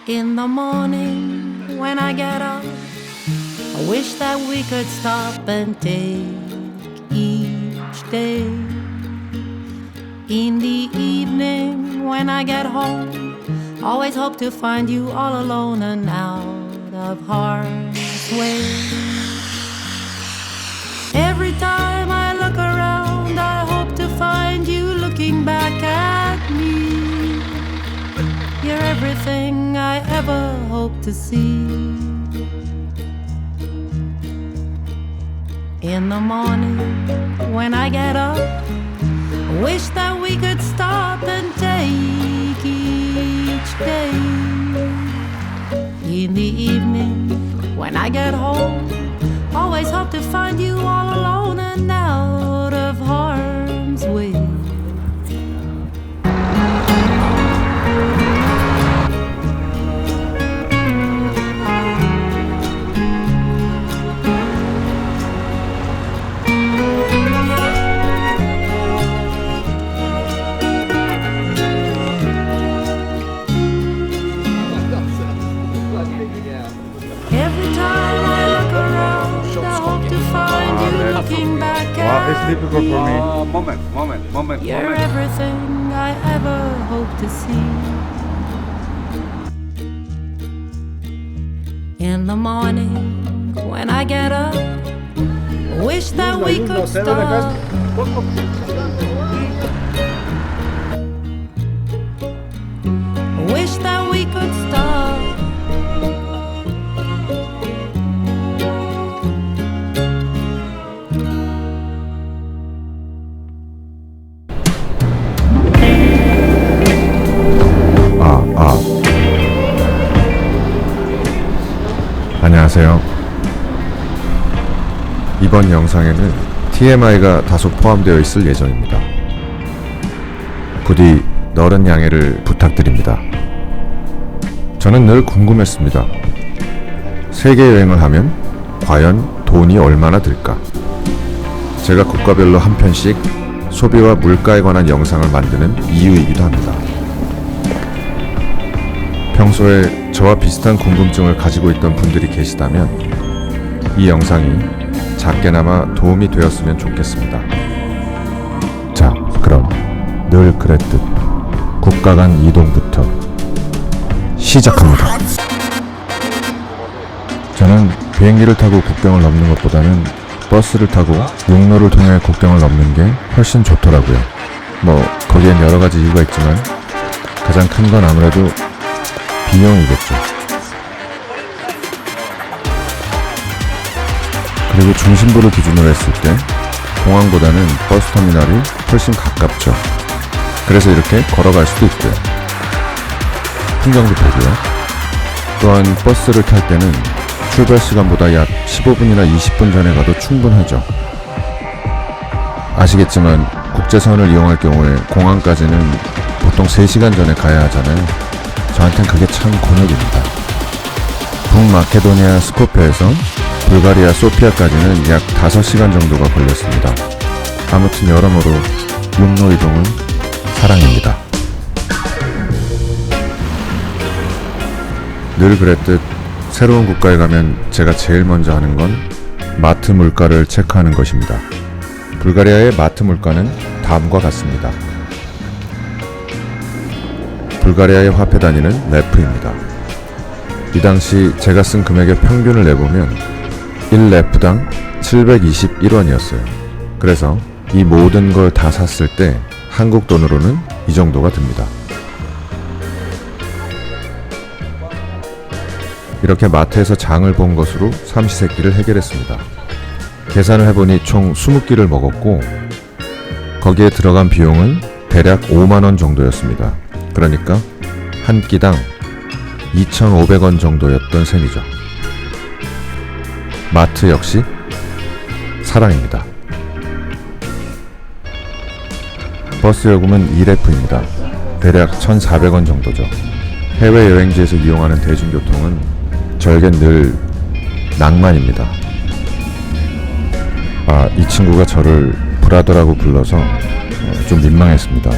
In the morning when I get up, I wish that we could stop and take each day. In the evening when I get home, always hope to find you all alone and out of harm's way. Every time I look around, I hope to find you looking back at me. You're everything I ever hope to see. In the morning when I get up, I wish that we could stop and take each day. In the evening when I get home, always hope to find you all alone and out of harm's way. Every time I look around, I hope to find you looking back at It's difficult for me. Moment. You're everything I ever hope to see. In the morning when I get up, wish that we could stop. Wish that we could stop. 안녕하세요. 이번 영상에는 TMI가 다소 포함되어 있을 예정입니다. 부디 너른 양해를 부탁드립니다. 저는 늘 궁금했습니다. 세계 여행을 하면 과연 돈이 얼마나 들까? 제가 국가별로 한 편씩 소비와 물가에 관한 영상을 만드는 이유이기도 합니다. 평소에 저와 비슷한 궁금증을 가지고 있던 분들이 계시다면 이 영상이 작게나마 도움이 되었으면 좋겠습니다. 자, 그럼 늘 그랬듯 국가 간 이동부터 시작합니다. 저는 비행기를 타고 국경을 넘는 것보다는 버스를 타고 육로를 통해 국경을 넘는 게 훨씬 좋더라고요. 거기엔 여러 가지 이유가 있지만 가장 큰 건 아무래도 비용이겠죠. 그리고 중심부를 기준으로 했을 때 공항보다는 버스터미널이 훨씬 가깝죠. 그래서 이렇게 걸어갈 수도 있고요. 풍경도 보고요. 또한 버스를 탈 때는 출발 시간보다 약 15분이나 20분 전에 가도 충분하죠. 아시겠지만 국제선을 이용할 경우에 공항까지는 보통 3시간 전에 가야 하잖아요. 저한텐 그게 참 곤욕입니다. 북마케도니아 스코피에서 불가리아 소피아까지는 약 5시간 정도가 걸렸습니다. 아무튼 여러모로 육로 이동은 사랑입니다. 늘 그랬듯 새로운 국가에 가면 제가 제일 먼저 하는 건 마트 물가를 체크하는 것입니다. 불가리아의 마트 물가는 다음과 같습니다. 불가리아의 화폐 단위는 레프입니다. 이 당시 제가 쓴 금액의 평균을 내보면 1레프당 721원이었어요. 그래서 이 모든 걸 다 샀을 때 한국 돈으로는 이 정도가 듭니다. 이렇게 마트에서 장을 본 것으로 삼시세끼를 해결했습니다. 계산을 해보니 총 20끼를 먹었고 거기에 들어간 비용은 대략 5만원 정도였습니다. 그러니까 한 끼당 2,500원 정도였던 셈이죠. 마트 역시 사랑입니다. 버스 요금은 2레프입니다. 대략 1,400원 정도죠. 해외여행지에서 이용하는 대중교통은 저에겐 늘 낭만입니다. 이 친구가 저를 브라더라고 불러서 좀 민망했습니다.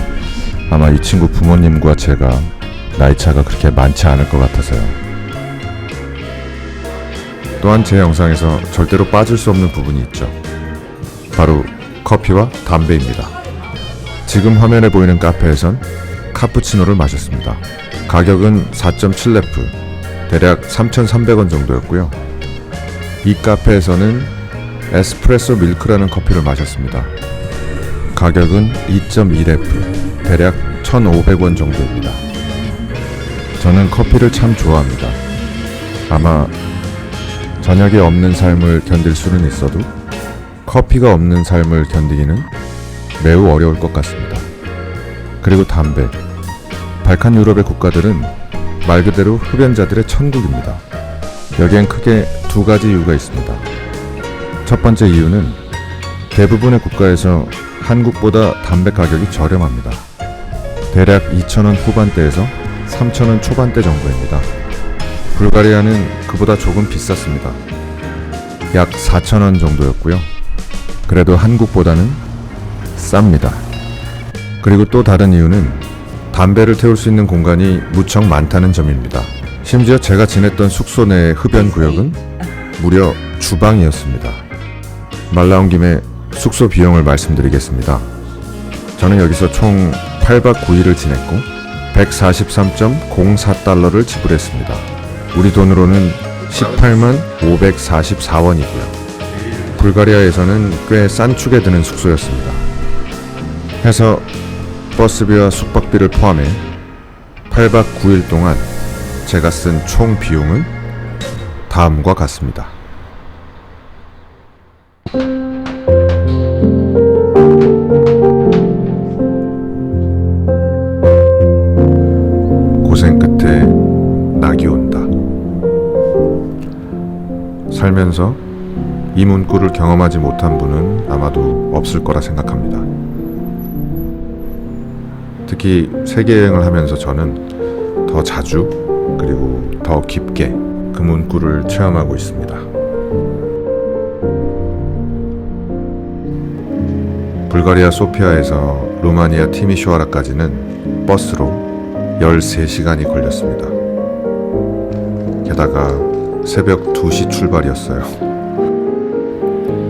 아마 이 친구 부모님과 제가 나이차가 그렇게 많지 않을 것 같아서요. 또한 제 영상에서 절대로 빠질 수 없는 부분이 있죠. 바로 커피와 담배입니다. 지금 화면에 보이는 카페에선 카푸치노를 마셨습니다. 가격은 4.7레프, 대략 3,300원 정도였고요. 이 카페에서는 에스프레소 밀크라는 커피를 마셨습니다. 가격은 2.2레프, 대략 1,500원 정도입니다. 저는 커피를 참 좋아합니다. 아마 저녁에 없는 삶을 견딜 수는 있어도 커피가 없는 삶을 견디기는 매우 어려울 것 같습니다. 그리고 담배. 발칸 유럽의 국가들은 말 그대로 흡연자들의 천국입니다. 여기엔 크게 두 가지 이유가 있습니다. 첫 번째 이유는 대부분의 국가에서 한국보다 담배 가격이 저렴합니다. 대략 2,000원 후반대에서 3,000원 초반대 정도입니다. 불가리아는 그보다 조금 비쌌습니다. 약 4,000원 정도였고요. 그래도 한국보다는 쌉니다. 그리고 또 다른 이유는 담배를 태울 수 있는 공간이 무척 많다는 점입니다. 심지어 제가 지냈던 숙소 내의 흡연 구역은 무려 주방이었습니다. 말 나온 김에 숙소 비용을 말씀드리겠습니다. 저는 여기서 총 8박 9일을 지냈고 143.04달러를 지불했습니다. 우리 돈으로는 18만 544원이고요. 불가리아에서는 꽤 싼 축에 드는 숙소였습니다. 해서 버스비와 숙박비를 포함해 8박 9일 동안 제가 쓴 총 비용은 다음과 같습니다. 고생 끝에 낙이 온다. 살면서 이 문구를 경험하지 못한 분은 아마도 없을 거라 생각합니다. 특히 세계여행을 하면서 저는 더 자주 그리고 더 깊게 그 문구를 체험하고 있습니다. 불가리아 소피아에서 루마니아 티미슈아라까지는 버스로 13시간이 걸렸습니다. 게다가 새벽 2시 출발이었어요.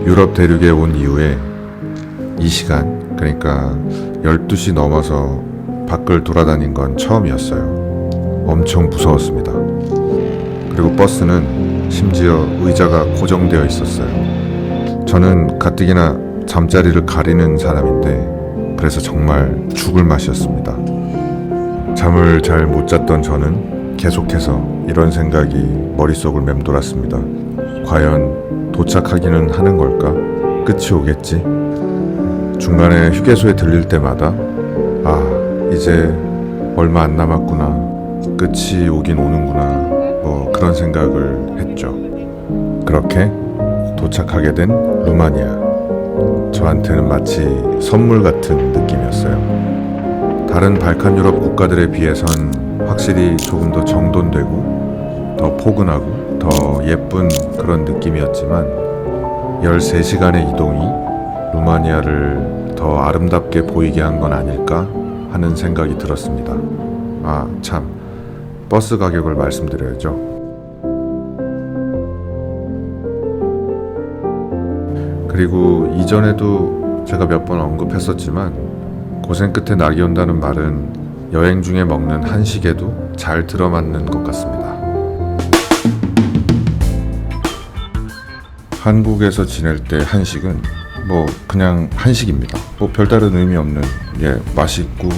유럽 대륙에 온 이후에 이 시간, 그러니까 12시 넘어서 밖을 돌아다닌 건 처음이었어요. 엄청 무서웠습니다. 그리고 버스는 심지어 의자가 고정되어 있었어요. 저는 가뜩이나 잠자리를 가리는 사람인데 그래서 정말 죽을 맛이었습니다. 잠을 잘 못 잤던 저는 계속해서 이런 생각이 머릿속을 맴돌았습니다. 과연 도착하기는 하는 걸까? 끝이 오겠지? 중간에 휴게소에 들릴 때마다 이제 얼마 안 남았구나, 끝이 오긴 오는구나, 뭐 그런 생각을 했죠. 그렇게 도착하게 된 루마니아. 저한테는 마치 선물 같은 느낌이었어요. 다른 발칸 유럽 국가들에 비해선 확실히 조금 더 정돈되고 더 포근하고 더 예쁜 그런 느낌이었지만 13시간의 이동이 루마니아를 더 아름답게 보이게 한 건 아닐까 하는 생각이 들었습니다. 참, 버스 가격을 말씀드려야죠. 그리고 이전에도 제가 몇 번 언급했었지만 고생 끝에 낙이 온다는 말은 여행 중에 먹는 한식에도 잘 들어맞는 것 같습니다. 한국에서 지낼 때 한식은 뭐 그냥 한식입니다. 뭐 별다른 의미 없는, 맛있고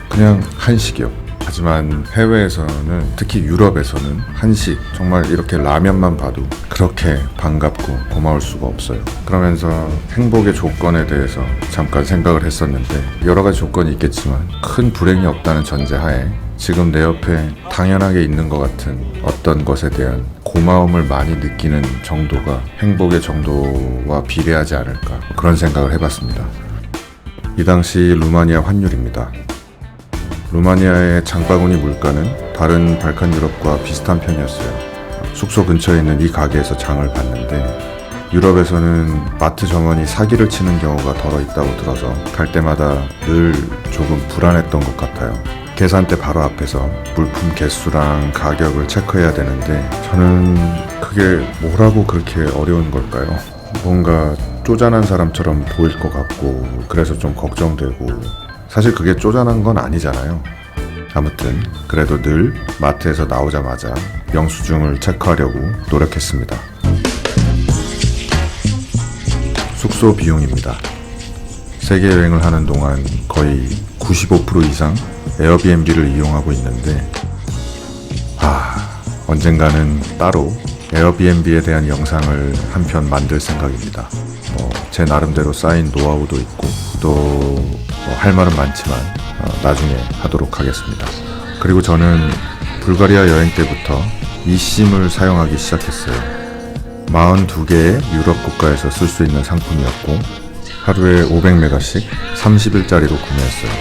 그냥 한식이요. 하지만 해외에서는, 특히 유럽에서는 한식, 정말 이렇게 라면만 봐도 그렇게 반갑고 고마울 수가 없어요. 그러면서 행복의 조건에 대해서 잠깐 생각을 했었는데, 여러 가지 조건이 있겠지만 큰 불행이 없다는 전제하에 지금 내 옆에 당연하게 있는 것 같은 어떤 것에 대한 고마움을 많이 느끼는 정도가 행복의 정도와 비례하지 않을까, 그런 생각을 해봤습니다. 이 당시 루마니아 환율입니다. 루마니아의 장바구니 물가는 다른 발칸 유럽과 비슷한 편이었어요. 숙소 근처에 있는 이 가게에서 장을 봤는데, 유럽에서는 마트 점원이 사기를 치는 경우가 덜어 있다고 들어서 갈 때마다 늘 조금 불안했던 것 같아요. 계산대 바로 앞에서 물품 개수랑 가격을 체크해야 되는데 저는 그게 뭐라고 그렇게 어려운 걸까요? 뭔가 쪼잔한 사람처럼 보일 것 같고 그래서 좀 걱정되고 사실 그게 쪼잔한 건 아니잖아요. 아무튼 그래도 늘 마트에서 나오자마자 영수증을 체크하려고 노력했습니다. 숙소 비용입니다. 세계 여행을 하는 동안 거의 95% 이상 에어비앤비를 이용하고 있는데 언젠가는 따로 에어비앤비에 대한 영상을 한 편 만들 생각입니다. 제 나름대로 쌓인 노하우도 있고 또 할 말은 많지만 나중에 하도록 하겠습니다. 그리고 저는 불가리아 여행 때부터 eSIM을 사용하기 시작했어요. 42개의 유럽 국가에서 쓸 수 있는 상품이었고 하루에 500메가씩 30일짜리로 구매했어요.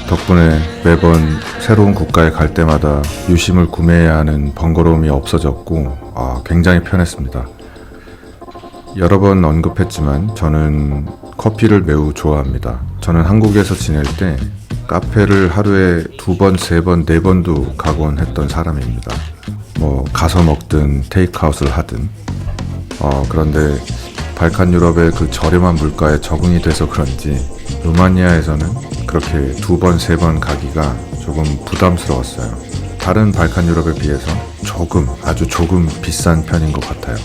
덕분에 매번 새로운 국가에 갈 때마다 유심을 구매해야 하는 번거로움이 없어졌고 굉장히 편했습니다. 여러 번 언급했지만 저는 커피를 매우 좋아합니다. 저는 한국에서 지낼 때 카페를 하루에 2번, 3번, 4번도 가곤 했던 사람입니다. 가서 먹든 테이크아웃을 하든 그런데 발칸 유럽의 그 저렴한 물가에 적응이 돼서 그런지 루마니아에서는 그렇게 2번, 3번 가기가 조금 부담스러웠어요. 다른 발칸 유럽에 비해서 아주 조금 비싼 편인 것 같아요.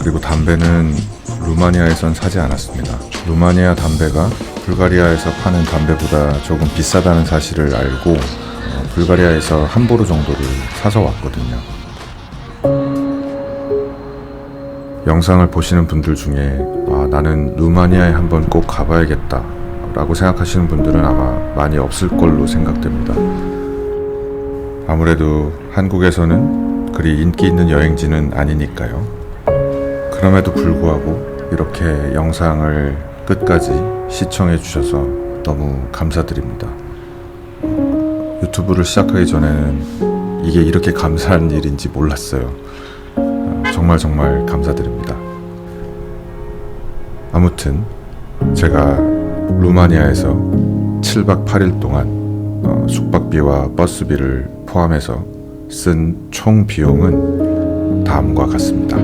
그리고 담배는 루마니아에선 사지 않았습니다. 루마니아 담배가 불가리아에서 파는 담배보다 조금 비싸다는 사실을 알고 불가리아에서 한 보루 정도를 사서 왔거든요. 영상을 보시는 분들 중에 나는 루마니아에 한번 꼭 가봐야겠다 라고 생각하시는 분들은 아마 많이 없을 걸로 생각됩니다. 아무래도 한국에서는 그리 인기 있는 여행지는 아니니까요. 그럼에도 불구하고 이렇게 영상을 끝까지 시청해 주셔서 너무 감사드립니다. 유튜브를 시작하기 전에는 이게 이렇게 감사한 일인지 몰랐어요. 정말 감사드립니다. 아무튼 제가 루마니아에서 7박 8일 동안 숙박비와 버스비를 포함해서 쓴 총 비용은 다음과 같습니다.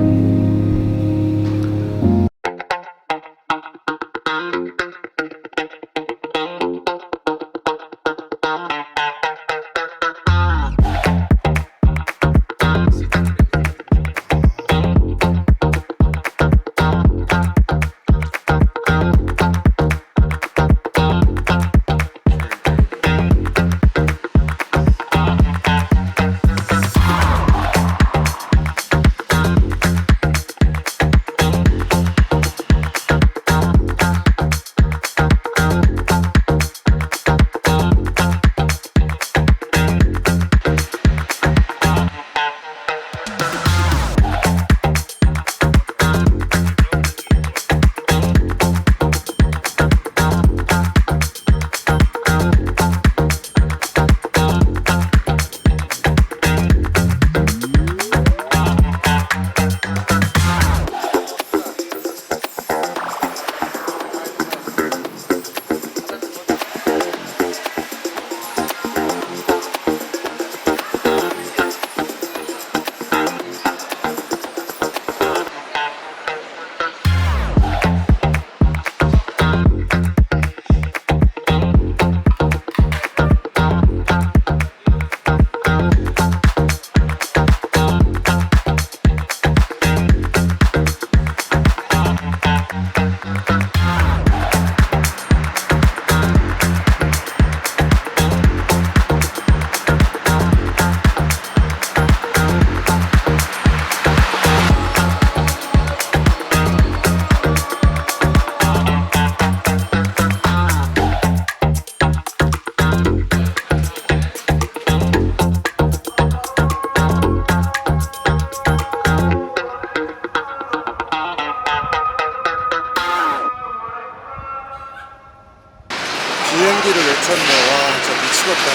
비행기를 놓쳤네. 와, 진짜 미치겠다.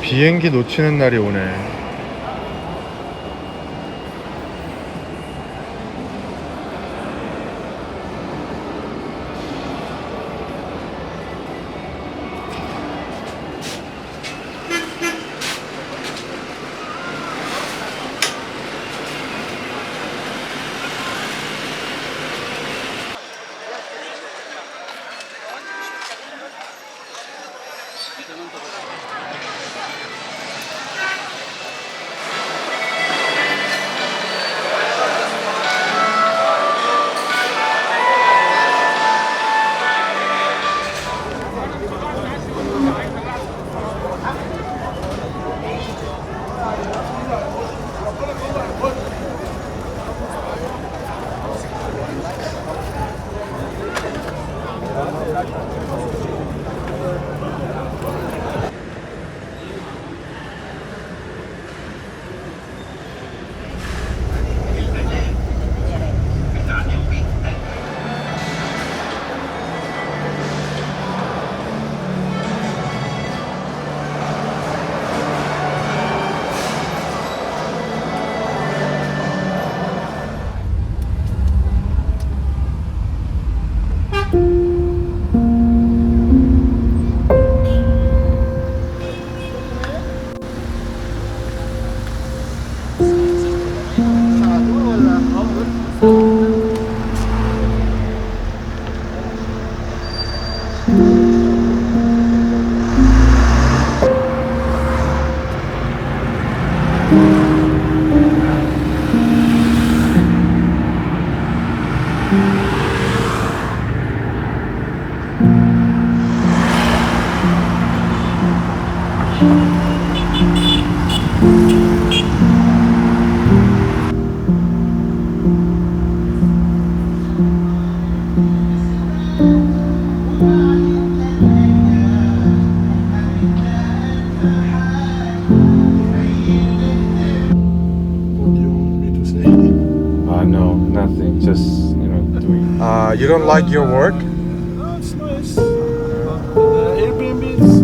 비행기 놓치는 날이 오네. No, nothing. Just, doing. You don't like your work? No, it's nice. Airbnb is